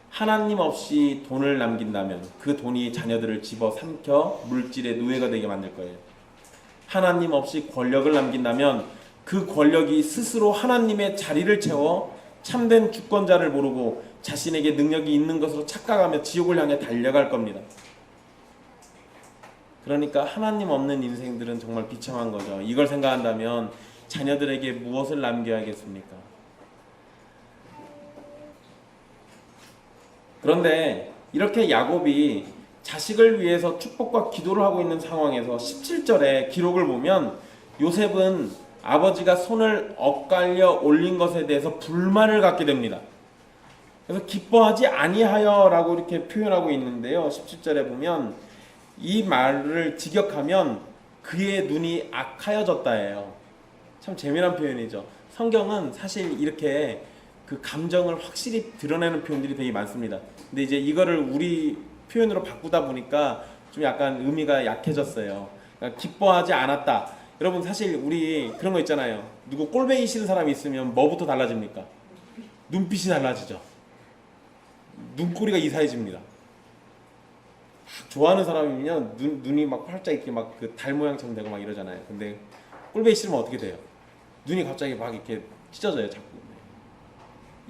하나님 없이 돈을 남긴다면 그 돈이 자녀들을 집어삼켜 물질의 노예가 되게 만들 거예요. 하나님 없이 권력을 남긴다면 그 권력이 스스로 하나님의 자리를 채워 참된 주권자를 모르고 자신에게 능력이 있는 것으로 착각하며 지옥을 향해 달려갈 겁니다. 그러니까 하나님 없는 인생들은 정말 비참한 거죠. 이걸 생각한다면 자녀들에게 무엇을 남겨야겠습니까? 그런데 이렇게 야곱이 자식을 위해서 축복과 기도를 하고 있는 상황에서 17절에 기록을 보면 요셉은 아버지가 손을 엇갈려 올린 것에 대해서 불만을 갖게 됩니다. 그래서 기뻐하지 아니하여 라고 이렇게 표현하고 있는데요. 17절에 보면 이 말을 직역하면 그의 눈이 악하여졌다예요. 참 재미난 표현이죠. 성경은 사실 이렇게 그 감정을 확실히 드러내는 표현들이 되게 많습니다. 근데 이제 이거를 우리 표현으로 바꾸다 보니까 좀 약간 의미가 약해졌어요. 그러니까 기뻐하지 않았다. 여러분 사실 우리 그런 거 있잖아요. 누구 꼴배기 싫은 사람이 있으면 뭐부터 달라집니까? 눈빛이 달라지죠. 눈꼬리가 이사해집니다. 좋아하는 사람이면 눈이 막 활짝 이렇게 막 그 달 모양처럼 되고 막 이러잖아요. 근데 꼴배기 싫으면 어떻게 돼요? 눈이 갑자기 막 이렇게 찢어져요. 자꾸.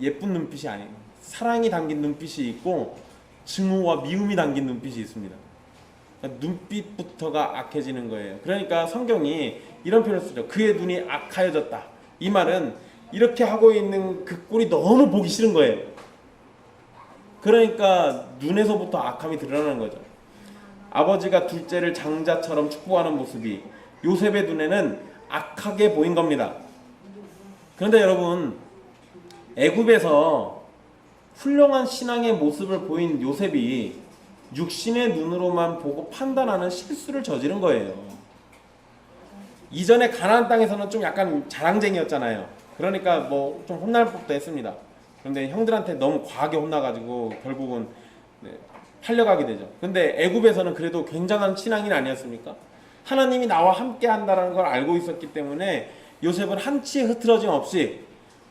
예쁜 눈빛이 아니에요. 사랑이 담긴 눈빛이 있고 증오와 미움이 담긴 눈빛이 있습니다. 그러니까 눈빛부터가 악해지는 거예요. 그러니까 성경이 이런 표현을 쓰죠. 그의 눈이 악하여졌다. 이 말은 이렇게 하고 있는 그 꼴이 너무 보기 싫은 거예요. 그러니까 눈에서부터 악함이 드러나는 거죠. 아버지가 둘째를 장자처럼 축복하는 모습이 요셉의 눈에는 악하게 보인 겁니다. 그런데 여러분, 애굽에서 훌륭한 신앙의 모습을 보인 요셉이 육신의 눈으로만 보고 판단하는 실수를 저지른 거예요. 이전에 가나안 땅에서는 좀 약간 자랑쟁이였잖아요. 그러니까 뭐 좀 혼날 법도 했습니다. 그런데 형들한테 너무 과하게 혼나가지고 결국은 팔려가게 되죠. 근데 애굽에서는 그래도 굉장한 신앙인 아니었습니까? 하나님이 나와 함께 한다는 걸 알고 있었기 때문에 요셉은 한치의 흐트러짐 없이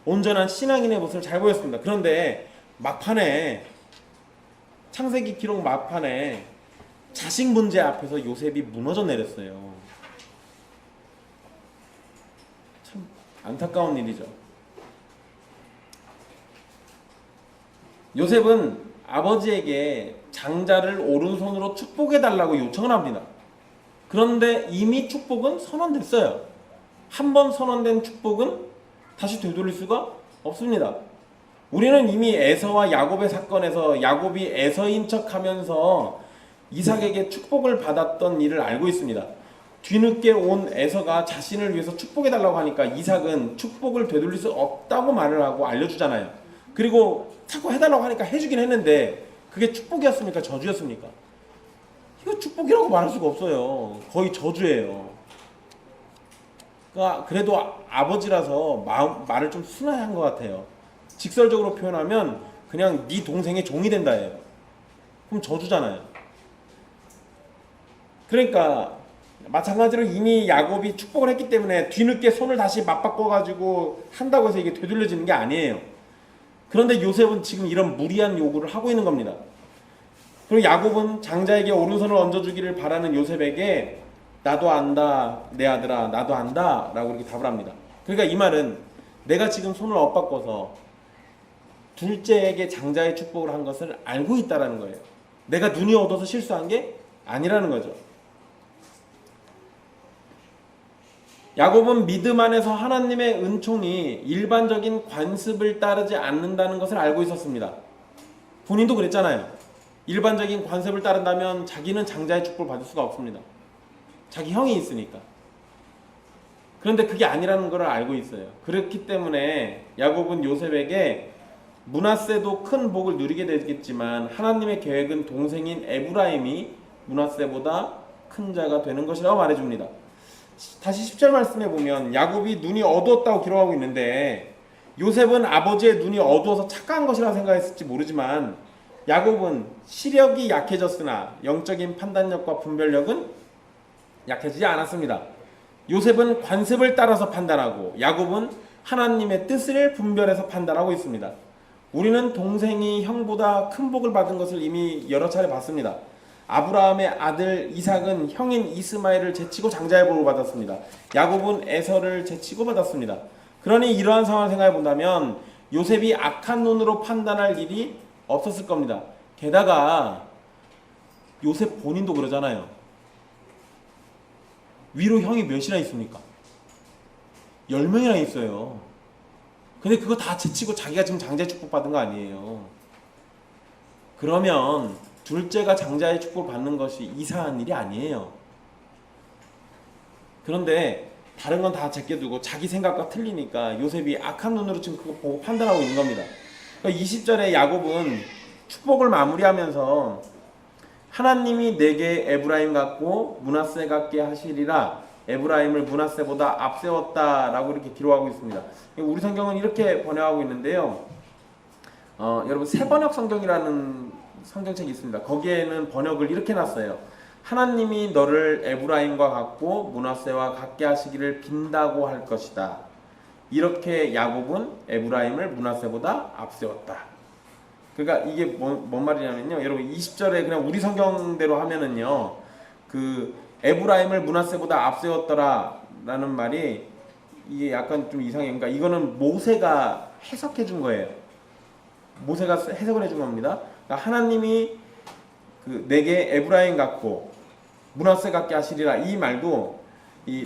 온전한 신앙인의 모습을 잘 보였습니다. 그런데 막판에 창세기 기록 막판에 자식 문제 앞에서 요셉이 무너져 내렸어요. 참 안타까운 일이죠. 요셉은 아버지에게 장자를 오른손으로 축복해달라고 요청을 합니다. 그런데 이미 축복은 선언됐어요. 한 번 선언된 축복은 다시 되돌릴 수가 없습니다. 우리는 이미 에서와 야곱의 사건에서 야곱이 에서인 척하면서 이삭에게 축복을 받았던 일을 알고 있습니다. 뒤늦게 온 에서가 자신을 위해서 축복해달라고 하니까 이삭은 축복을 되돌릴 수 없다고 말을 하고 알려주잖아요. 그리고 자꾸 해달라고 하니까 해주긴 했는데 그게 축복이었습니까? 저주였습니까? 이거 축복이라고 말할 수가 없어요. 거의 저주예요. 그러니까 그래도 아버지라서 말을 좀 순화한 것 같아요. 직설적으로 표현하면 그냥 네 동생의 종이 된다예요. 그럼 저주잖아요. 그러니까 마찬가지로 이미 야곱이 축복을 했기 때문에 뒤늦게 손을 다시 맞바꿔가지고 한다고 해서 이게 되돌려지는 게 아니에요. 그런데 요셉은 지금 이런 무리한 요구를 하고 있는 겁니다. 그리고 야곱은 장자에게 오른손을 얹어주기를 바라는 요셉에게 나도 안다 내 아들아 나도 안다 라고 이렇게 답을 합니다. 그러니까 이 말은 내가 지금 손을 엇바꿔서 둘째에게 장자의 축복을 한 것을 알고 있다라는 거예요. 내가 눈이 어두워서 실수한 게 아니라는 거죠. 야곱은 믿음 안에서 하나님의 은총이 일반적인 관습을 따르지 않는다는 것을 알고 있었습니다. 본인도 그랬잖아요. 일반적인 관습을 따른다면 자기는 장자의 축복을 받을 수가 없습니다. 자기 형이 있으니까. 그런데 그게 아니라는 걸 알고 있어요. 그렇기 때문에 야곱은 요셉에게 므낫세도 큰 복을 누리게 되겠지만 하나님의 계획은 동생인 에브라임이 므낫세보다 큰 자가 되는 것이라고 말해줍니다. 다시 10절 말씀해 보면 야곱이 눈이 어두웠다고 기록하고 있는데 요셉은 아버지의 눈이 어두워서 착각한 것이라 생각했을지 모르지만 야곱은 시력이 약해졌으나 영적인 판단력과 분별력은 약해지지 않았습니다. 요셉은 관습을 따라서 판단하고 야곱은 하나님의 뜻을 분별해서 판단하고 있습니다. 우리는 동생이 형보다 큰 복을 받은 것을 이미 여러 차례 봤습니다. 아브라함의 아들 이삭은 형인 이스마엘을 제치고 장자의 복을 받았습니다. 야곱은 에서를 제치고 받았습니다. 그러니 이러한 상황을 생각해 본다면 요셉이 악한 눈으로 판단할 일이 없었을 겁니다. 게다가 요셉 본인도 그러잖아요. 위로 형이 몇이나 있습니까? 10명이나 있어요. 근데 그거 다 제치고 자기가 지금 장자의 축복 받은 거 아니에요. 그러면 둘째가 장자의 축복을 받는 것이 이상한 일이 아니에요. 그런데 다른 건 다 제껴두고 자기 생각과 틀리니까 요셉이 악한 눈으로 지금 그거 보고 판단하고 있는 겁니다. 그러니까 20절에 야곱은 축복을 마무리하면서 하나님이 내게 에브라임 같고 므낫세 같게 하시리라, 에브라임을 므낫세보다 앞세웠다라고 이렇게 기록하고 있습니다. 우리 성경은 이렇게 번역하고 있는데요. 여러분 세번역 성경이라는 성경책이 있습니다. 거기에는 번역을 이렇게 놨어요. 하나님이 너를 에브라임과 같고 므낫세와 같게 하시기를 빈다고 할 것이다. 이렇게 야곱은 에브라임을 므낫세보다 앞세웠다. 그러니까 이게 뭔 말이냐면요. 여러분 20절에 그냥 우리 성경대로 하면은요. 그 에브라임을 므낫세보다 앞세웠더라 라는 말이 이게 약간 좀 이상해요. 그러니까 이거는 모세가 해석해 준 거예요. 모세가 해석을 해준 겁니다. 그러니까 하나님이 내게 에브라임 같고 므낫세 같게 하시리라, 이 말도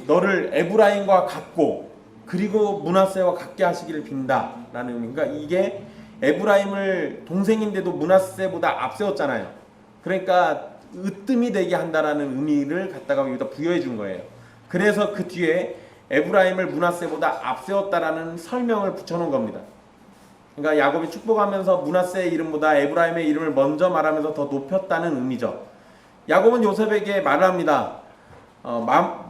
너를 에브라임과 같고 그리고 므낫세와 같게 하시기를 빈다라는 의미. 그러니까 이게 에브라임을 동생인데도 므낫세보다 앞세웠잖아요. 그러니까 으뜸이 되게 한다라는 의미를 갖다가 여기다 부여해 준 거예요. 그래서 그 뒤에 에브라임을 므낫세보다 앞세웠다라는 설명을 붙여놓은 겁니다. 그러니까 야곱이 축복하면서 므낫세의 이름보다 에브라임의 이름을 먼저 말하면서 더 높였다는 의미죠. 야곱은 요셉에게 말을 합니다.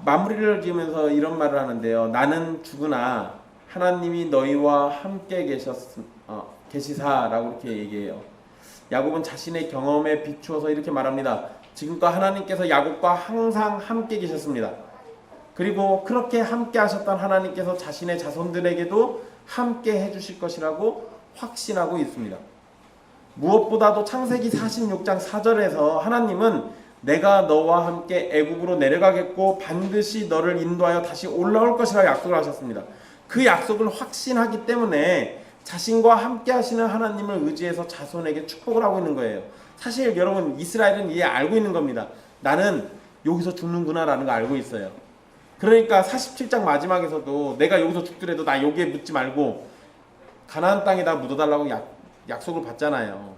마무리를 지으면서 이런 말을 하는데요. 나는 죽으나 하나님이 너희와 함께 계시사라고 이렇게 얘기해요. 야곱은 자신의 경험에 비추어서 이렇게 말합니다. 지금껏 하나님께서 야곱과 항상 함께 계셨습니다. 그리고 그렇게 함께 하셨던 하나님께서 자신의 자손들에게도 함께 해주실 것이라고 확신하고 있습니다. 무엇보다도 창세기 46장 4절에서 하나님은 내가 너와 함께 애굽으로 내려가겠고 반드시 너를 인도하여 다시 올라올 것이라고 약속을 하셨습니다. 그 약속을 확신하기 때문에 자신과 함께 하시는 하나님을 의지해서 자손에게 축복을 하고 있는 거예요. 사실 여러분 이스라엘은 이해 알고 있는 겁니다. 나는 여기서 죽는구나 라는 거 알고 있어요. 그러니까 47장 마지막에서도 내가 여기서 죽더라도 나 여기에 묻지 말고 가나안 땅에다 묻어달라고 약속을 받잖아요.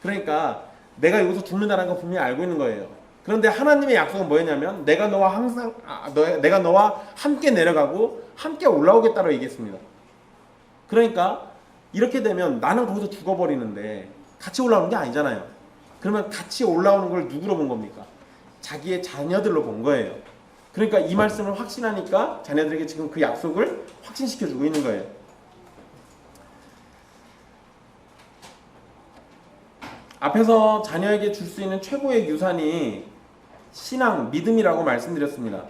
그러니까 내가 여기서 죽는다는 거 분명히 알고 있는 거예요. 그런데 하나님의 약속은 뭐였냐면 내가 너와 함께 내려가고 함께 올라오겠다고 얘기했습니다. 그러니까 이렇게 되면 나는 거기서 죽어버리는데 같이 올라오는 게 아니잖아요. 그러면 같이 올라오는 걸 누구로 본 겁니까? 자기의 자녀들로 본 거예요. 그러니까 이 말씀을 확신하니까 자녀들에게 지금 그 약속을 확신시켜주고 있는 거예요. 앞에서 자녀에게 줄 수 있는 최고의 유산이 신앙, 믿음이라고 말씀드렸습니다.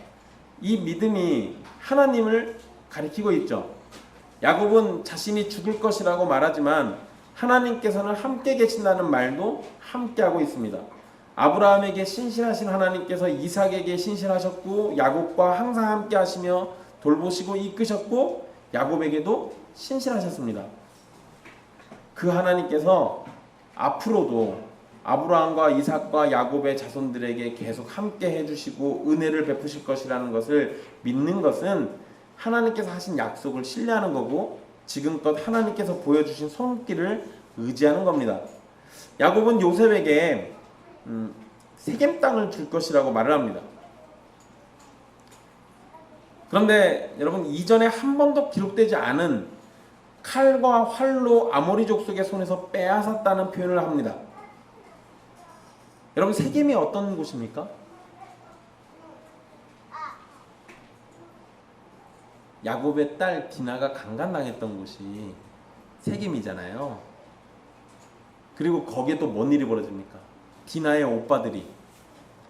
이 믿음이 하나님을 가리키고 있죠. 야곱은 자신이 죽을 것이라고 말하지만 하나님께서는 함께 계신다는 말도 함께하고 있습니다. 아브라함에게 신실하신 하나님께서 이삭에게 신실하셨고 야곱과 항상 함께 하시며 돌보시고 이끄셨고 야곱에게도 신실하셨습니다. 그 하나님께서 앞으로도 아브라함과 이삭과 야곱의 자손들에게 계속 함께 해주시고 은혜를 베푸실 것이라는 것을 믿는 것은 하나님께서 하신 약속을 신뢰하는 거고 지금껏 하나님께서 보여주신 손길을 의지하는 겁니다. 야곱은 요셉에게 세겜 땅을 줄 것이라고 말을 합니다. 그런데 여러분 이전에 한 번도 기록되지 않은 칼과 활로 아모리 족속의 손에서 빼앗았다는 표현을 합니다. 여러분 세겜이 어떤 곳입니까? 야곱의 딸 디나가 강간당했던 곳이 세겜이잖아요. 그리고 거기에 또 뭔 일이 벌어집니까? 디나의 오빠들이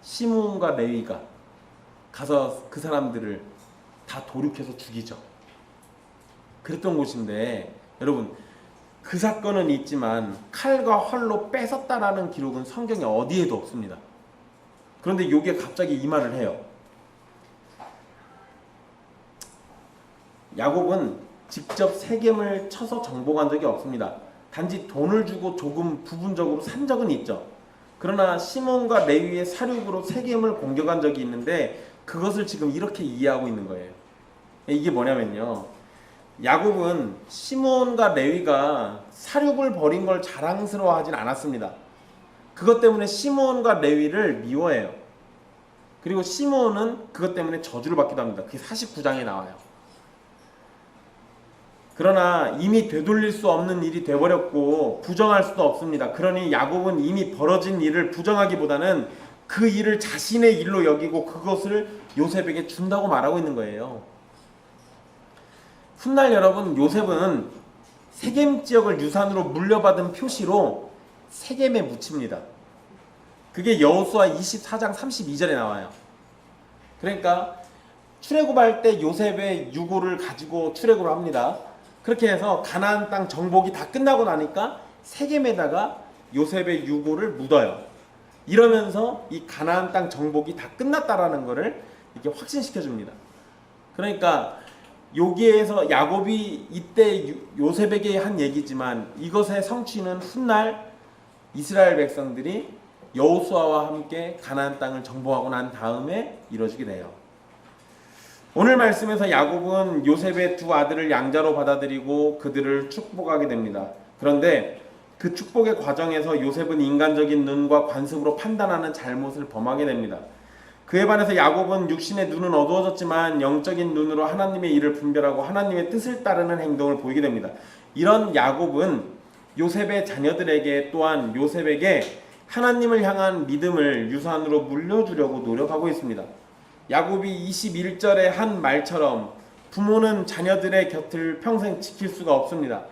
시므온과 레위가 가서 그 사람들을 다 도륙해서 죽이죠. 그랬던 곳인데 여러분 그 사건은 있지만 칼과 활로 뺏었다라는 기록은 성경에 어디에도 없습니다. 그런데 요게 갑자기 이 말을 해요. 야곱은 직접 세겜을 쳐서 정복한 적이 없습니다. 단지 돈을 주고 조금 부분적으로 산 적은 있죠. 그러나 시몬과 레위의 사륙으로 세겜을 공격한 적이 있는데 그것을 지금 이렇게 이해하고 있는 거예요. 이게 뭐냐면요, 야곱은 시몬과 레위가 사륙을 벌인 걸 자랑스러워하진 않았습니다. 그것 때문에 시몬과 레위를 미워해요. 그리고 시몬은 그것 때문에 저주를 받기도 합니다. 그게 49장에 나와요. 그러나 이미 되돌릴 수 없는 일이 돼버렸고 부정할 수도 없습니다. 그러니 야곱은 이미 벌어진 일을 부정하기보다는 그 일을 자신의 일로 여기고 그것을 요셉에게 준다고 말하고 있는 거예요. 훗날 여러분, 요셉은 세겜 지역을 유산으로 물려받은 표시로 세겜에 묻힙니다. 그게 여호수아 24장 32절에 나와요. 그러니까 출애굽할 때 요셉의 유고를 가지고 출애굽을 합니다. 그렇게 해서 가나안 땅 정복이 다 끝나고 나니까 세겜에다가 요셉의 유고를 묻어요. 이러면서 이 가나안 땅 정복이 다 끝났다라는 것을 이렇게 확신시켜 줍니다. 그러니까 여기에서 야곱이 이때 요셉에게 한 얘기지만 이것의 성취는 훗날 이스라엘 백성들이 여호수아와 함께 가나안 땅을 정복하고 난 다음에 이루어지게 돼요. 오늘 말씀에서 야곱은 요셉의 두 아들을 양자로 받아들이고 그들을 축복하게 됩니다. 그런데 그 축복의 과정에서 요셉은 인간적인 눈과 관습으로 판단하는 잘못을 범하게 됩니다. 그에 반해서 야곱은 육신의 눈은 어두워졌지만 영적인 눈으로 하나님의 일을 분별하고 하나님의 뜻을 따르는 행동을 보이게 됩니다. 이런 야곱은 요셉의 자녀들에게 또한 요셉에게 하나님을 향한 믿음을 유산으로 물려주려고 노력하고 있습니다. 야곱이 21절의 한 말처럼 부모는 자녀들의 곁을 평생 지킬 수가 없습니다.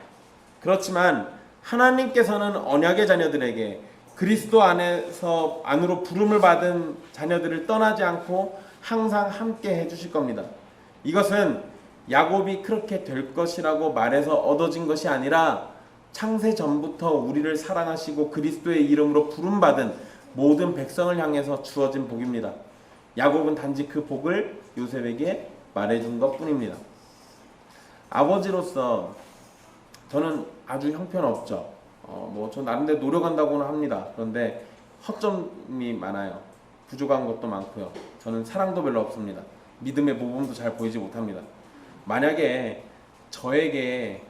그렇지만 하나님께서는 언약의 자녀들에게 그리스도 안으로 부름을 받은 자녀들을 떠나지 않고 항상 함께 해주실 겁니다. 이것은 야곱이 그렇게 될 것이라고 말해서 얻어진 것이 아니라 창세 전부터 우리를 사랑하시고 그리스도의 이름으로 부름받은 모든 백성을 향해서 주어진 복입니다. 야곱은 단지 그 복을 요셉에게 말해준 것 뿐입니다. 아버지로서 저는 아주 형편없죠. 저 나름대로 노력한다고는 합니다. 그런데 허점이 많아요. 부족한 것도 많고요. 저는 사랑도 별로 없습니다. 믿음의 모범도 잘 보이지 못합니다. 만약에 저에게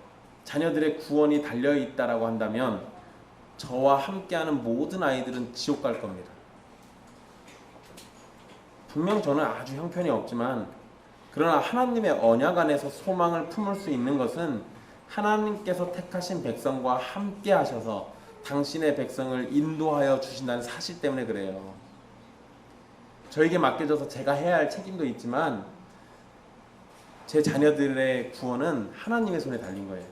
자녀들의 구원이 달려있다라고 한다면 저와 함께하는 모든 아이들은 지옥 갈 겁니다. 분명 저는 아주 형편이 없지만 그러나 하나님의 언약 안에서 소망을 품을 수 있는 것은 하나님께서 택하신 백성과 함께 하셔서 당신의 백성을 인도하여 주신다는 사실 때문에 그래요. 저에게 맡겨져서 제가 해야 할 책임도 있지만 제 자녀들의 구원은 하나님의 손에 달린 거예요.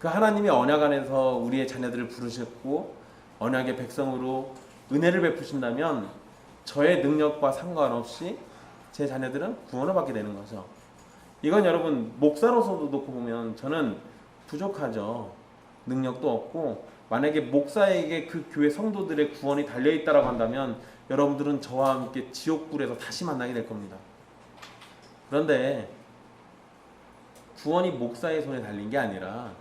그 하나님의 언약 안에서 우리의 자녀들을 부르셨고 언약의 백성으로 은혜를 베푸신다면 저의 능력과 상관없이 제 자녀들은 구원을 받게 되는 거죠. 이건 여러분 목사로서도 놓고 보면 저는 부족하죠. 능력도 없고 만약에 목사에게 그 교회 성도들의 구원이 달려있다고 한다면 여러분들은 저와 함께 지옥불에서 다시 만나게 될 겁니다. 그런데 구원이 목사의 손에 달린 게 아니라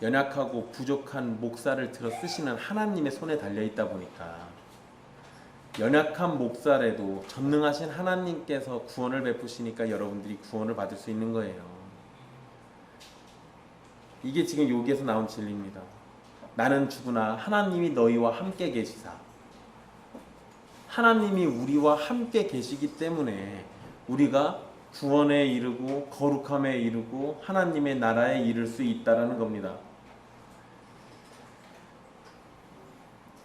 연약하고 부족한 목사를 들어 쓰시는 하나님의 손에 달려있다 보니까 연약한 목사라도 전능하신 하나님께서 구원을 베푸시니까 여러분들이 구원을 받을 수 있는 거예요. 이게 지금 여기에서 나온 진리입니다. 나는 죽으나 하나님이 너희와 함께 계시사. 하나님이 우리와 함께 계시기 때문에 우리가 구원에 이르고 거룩함에 이르고 하나님의 나라에 이를 수 있다라는 겁니다.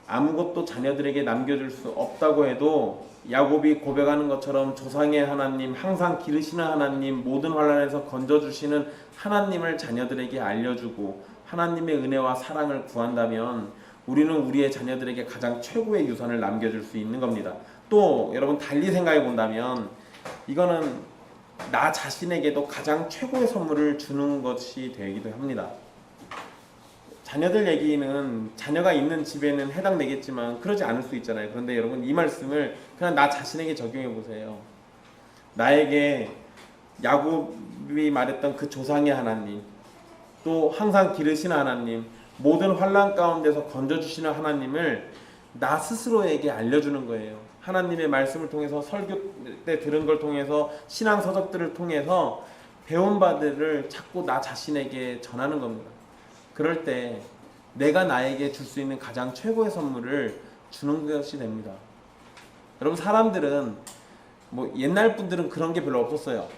아무것도 자녀들에게 남겨줄 수 없다고 해도 야곱이 고백하는 것처럼 조상의 하나님, 항상 기르시는 하나님, 모든 환난에서 건져주시는 하나님을 자녀들에게 알려주고 하나님의 은혜와 사랑을 구한다면 우리는 우리의 자녀들에게 가장 최고의 유산을 남겨줄 수 있는 겁니다. 또 여러분 달리 생각해 본다면 이거는 나 자신에게도 가장 최고의 선물을 주는 것이 되기도 합니다. 자녀들 얘기는 자녀가 있는 집에는 해당되겠지만 그러지 않을 수 있잖아요. 그런데 여러분 이 말씀을 그냥 나 자신에게 적용해 보세요. 나에게 야곱이 말했던 그 조상의 하나님, 또 항상 기르시는 하나님, 모든 환난 가운데서 건져주시는 하나님을 나 스스로에게 알려주는 거예요. 하나님의 말씀을 통해서, 설교 때 들은 걸 통해서, 신앙 서적들을 통해서 배운 바들을 자꾸 나 자신에게 전하는 겁니다. 그럴 때 내가 나에게 줄 수 있는 가장 최고의 선물을 주는 것이 됩니다. 여러분, 사람들은 뭐 옛날 분들은 그런 게 별로 없었어요.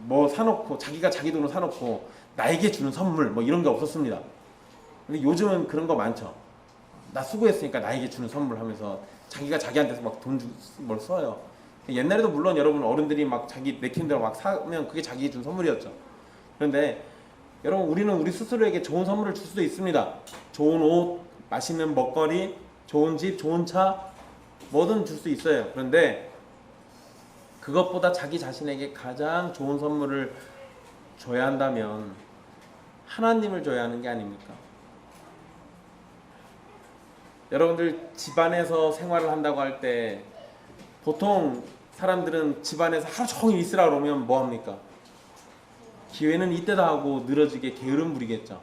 뭐 사놓고 자기가 자기 돈으로 사놓고 나에게 주는 선물 뭐 이런 게 없었습니다. 근데 요즘은 그런 거 많죠. 나 수고했으니까 나에게 주는 선물 하면서 자기가 자기한테서 막 돈 뭘 써요. 옛날에도 물론 여러분 어른들이 막 자기 내키는 대로 막 사면 그게 자기에게 준 선물이었죠. 그런데 여러분, 우리는 우리 스스로에게 좋은 선물을 줄 수도 있습니다. 좋은 옷, 맛있는 먹거리, 좋은 집, 좋은 차, 뭐든 줄 수 있어요. 그런데 그것보다 자기 자신에게 가장 좋은 선물을 줘야 한다면 하나님을 줘야 하는 게 아닙니까? 여러분들 집안에서 생활을 한다고 할 때 보통 사람들은 집안에서 하루 종일 있으라 그러면 뭐 합니까? 기회는 이때다 하고 늘어지게 게으름 부리겠죠.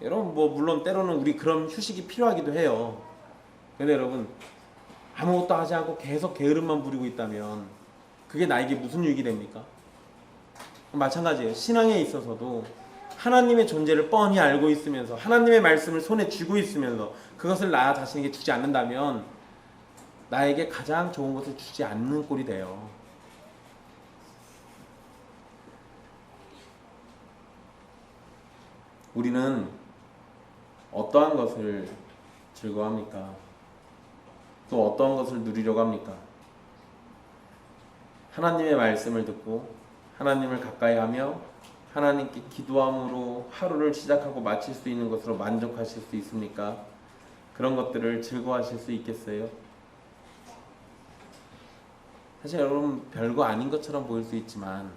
여러분, 뭐 물론 때로는 우리 그런 휴식이 필요하기도 해요. 근데 여러분, 아무것도 하지 않고 계속 게으름만 부리고 있다면 그게 나에게 무슨 유익이 됩니까? 마찬가지예요. 신앙에 있어서도 하나님의 존재를 뻔히 알고 있으면서 하나님의 말씀을 손에 쥐고 있으면서 그것을 나 자신에게 주지 않는다면 나에게 가장 좋은 것을 주지 않는 꼴이 돼요. 우리는 어떠한 것을 즐거워합니까? 또 어떤 것을 누리려고 합니까? 하나님의 말씀을 듣고 하나님을 가까이 하며 하나님께 기도함으로 하루를 시작하고 마칠 수 있는 것으로 만족하실 수 있습니까? 그런 것들을 즐거워하실 수 있겠어요? 사실 여러분, 별거 아닌 것처럼 보일 수 있지만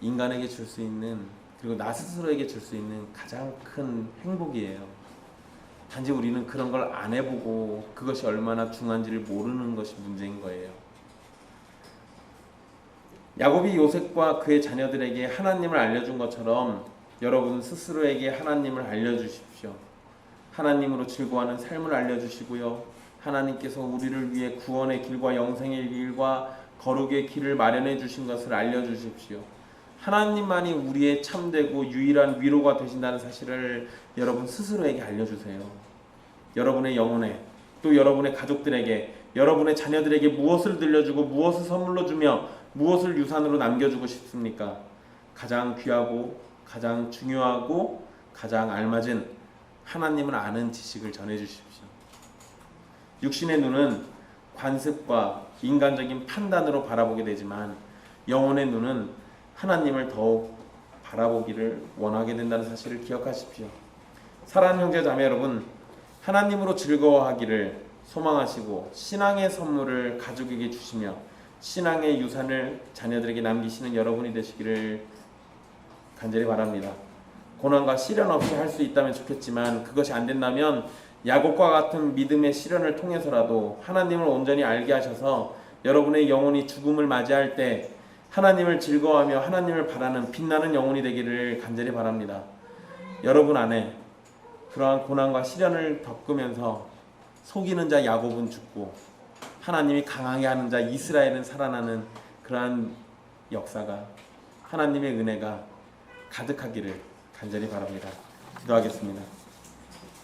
인간에게 줄 수 있는, 그리고 나 스스로에게 줄 수 있는 가장 큰 행복이에요. 단지 우리는 그런 걸 안 해보고 그것이 얼마나 중요한지를 모르는 것이 문제인 거예요. 야곱이 요셉과 그의 자녀들에게 하나님을 알려준 것처럼 여러분 스스로에게 하나님을 알려주십시오. 하나님으로 즐거워하는 삶을 알려주시고요. 하나님께서 우리를 위해 구원의 길과 영생의 길과 거룩의 길을 마련해 주신 것을 알려주십시오. 하나님만이 우리의 참되고 유일한 위로가 되신다는 사실을 여러분 스스로에게 알려주세요. 여러분의 영혼에, 또 여러분의 가족들에게, 여러분의 자녀들에게 무엇을 들려주고 무엇을 선물로 주며 무엇을 유산으로 남겨주고 싶습니까? 가장 귀하고 가장 중요하고 가장 알맞은 하나님을 아는 지식을 전해주십시오. 육신의 눈은 관습과 인간적인 판단으로 바라보게 되지만 영혼의 눈은 하나님을 더욱 바라보기를 원하게 된다는 사실을 기억하십시오. 사랑하는 형제 자매 여러분, 하나님으로 즐거워하기를 소망하시고 신앙의 선물을 가족에게 주시며 신앙의 유산을 자녀들에게 남기시는 여러분이 되시기를 간절히 바랍니다. 고난과 시련 없이 할 수 있다면 좋겠지만 그것이 안 된다면 야곱과 같은 믿음의 시련을 통해서라도 하나님을 온전히 알게 하셔서 여러분의 영혼이 죽음을 맞이할 때 하나님을 즐거워하며 하나님을 바라는 빛나는 영혼이 되기를 간절히 바랍니다. 여러분 안에 그러한 고난과 시련을 겪으면서 속이는 자 야곱은 죽고 하나님이 강하게 하는 자 이스라엘은 살아나는 그러한 역사가, 하나님의 은혜가 가득하기를 간절히 바랍니다. 기도하겠습니다.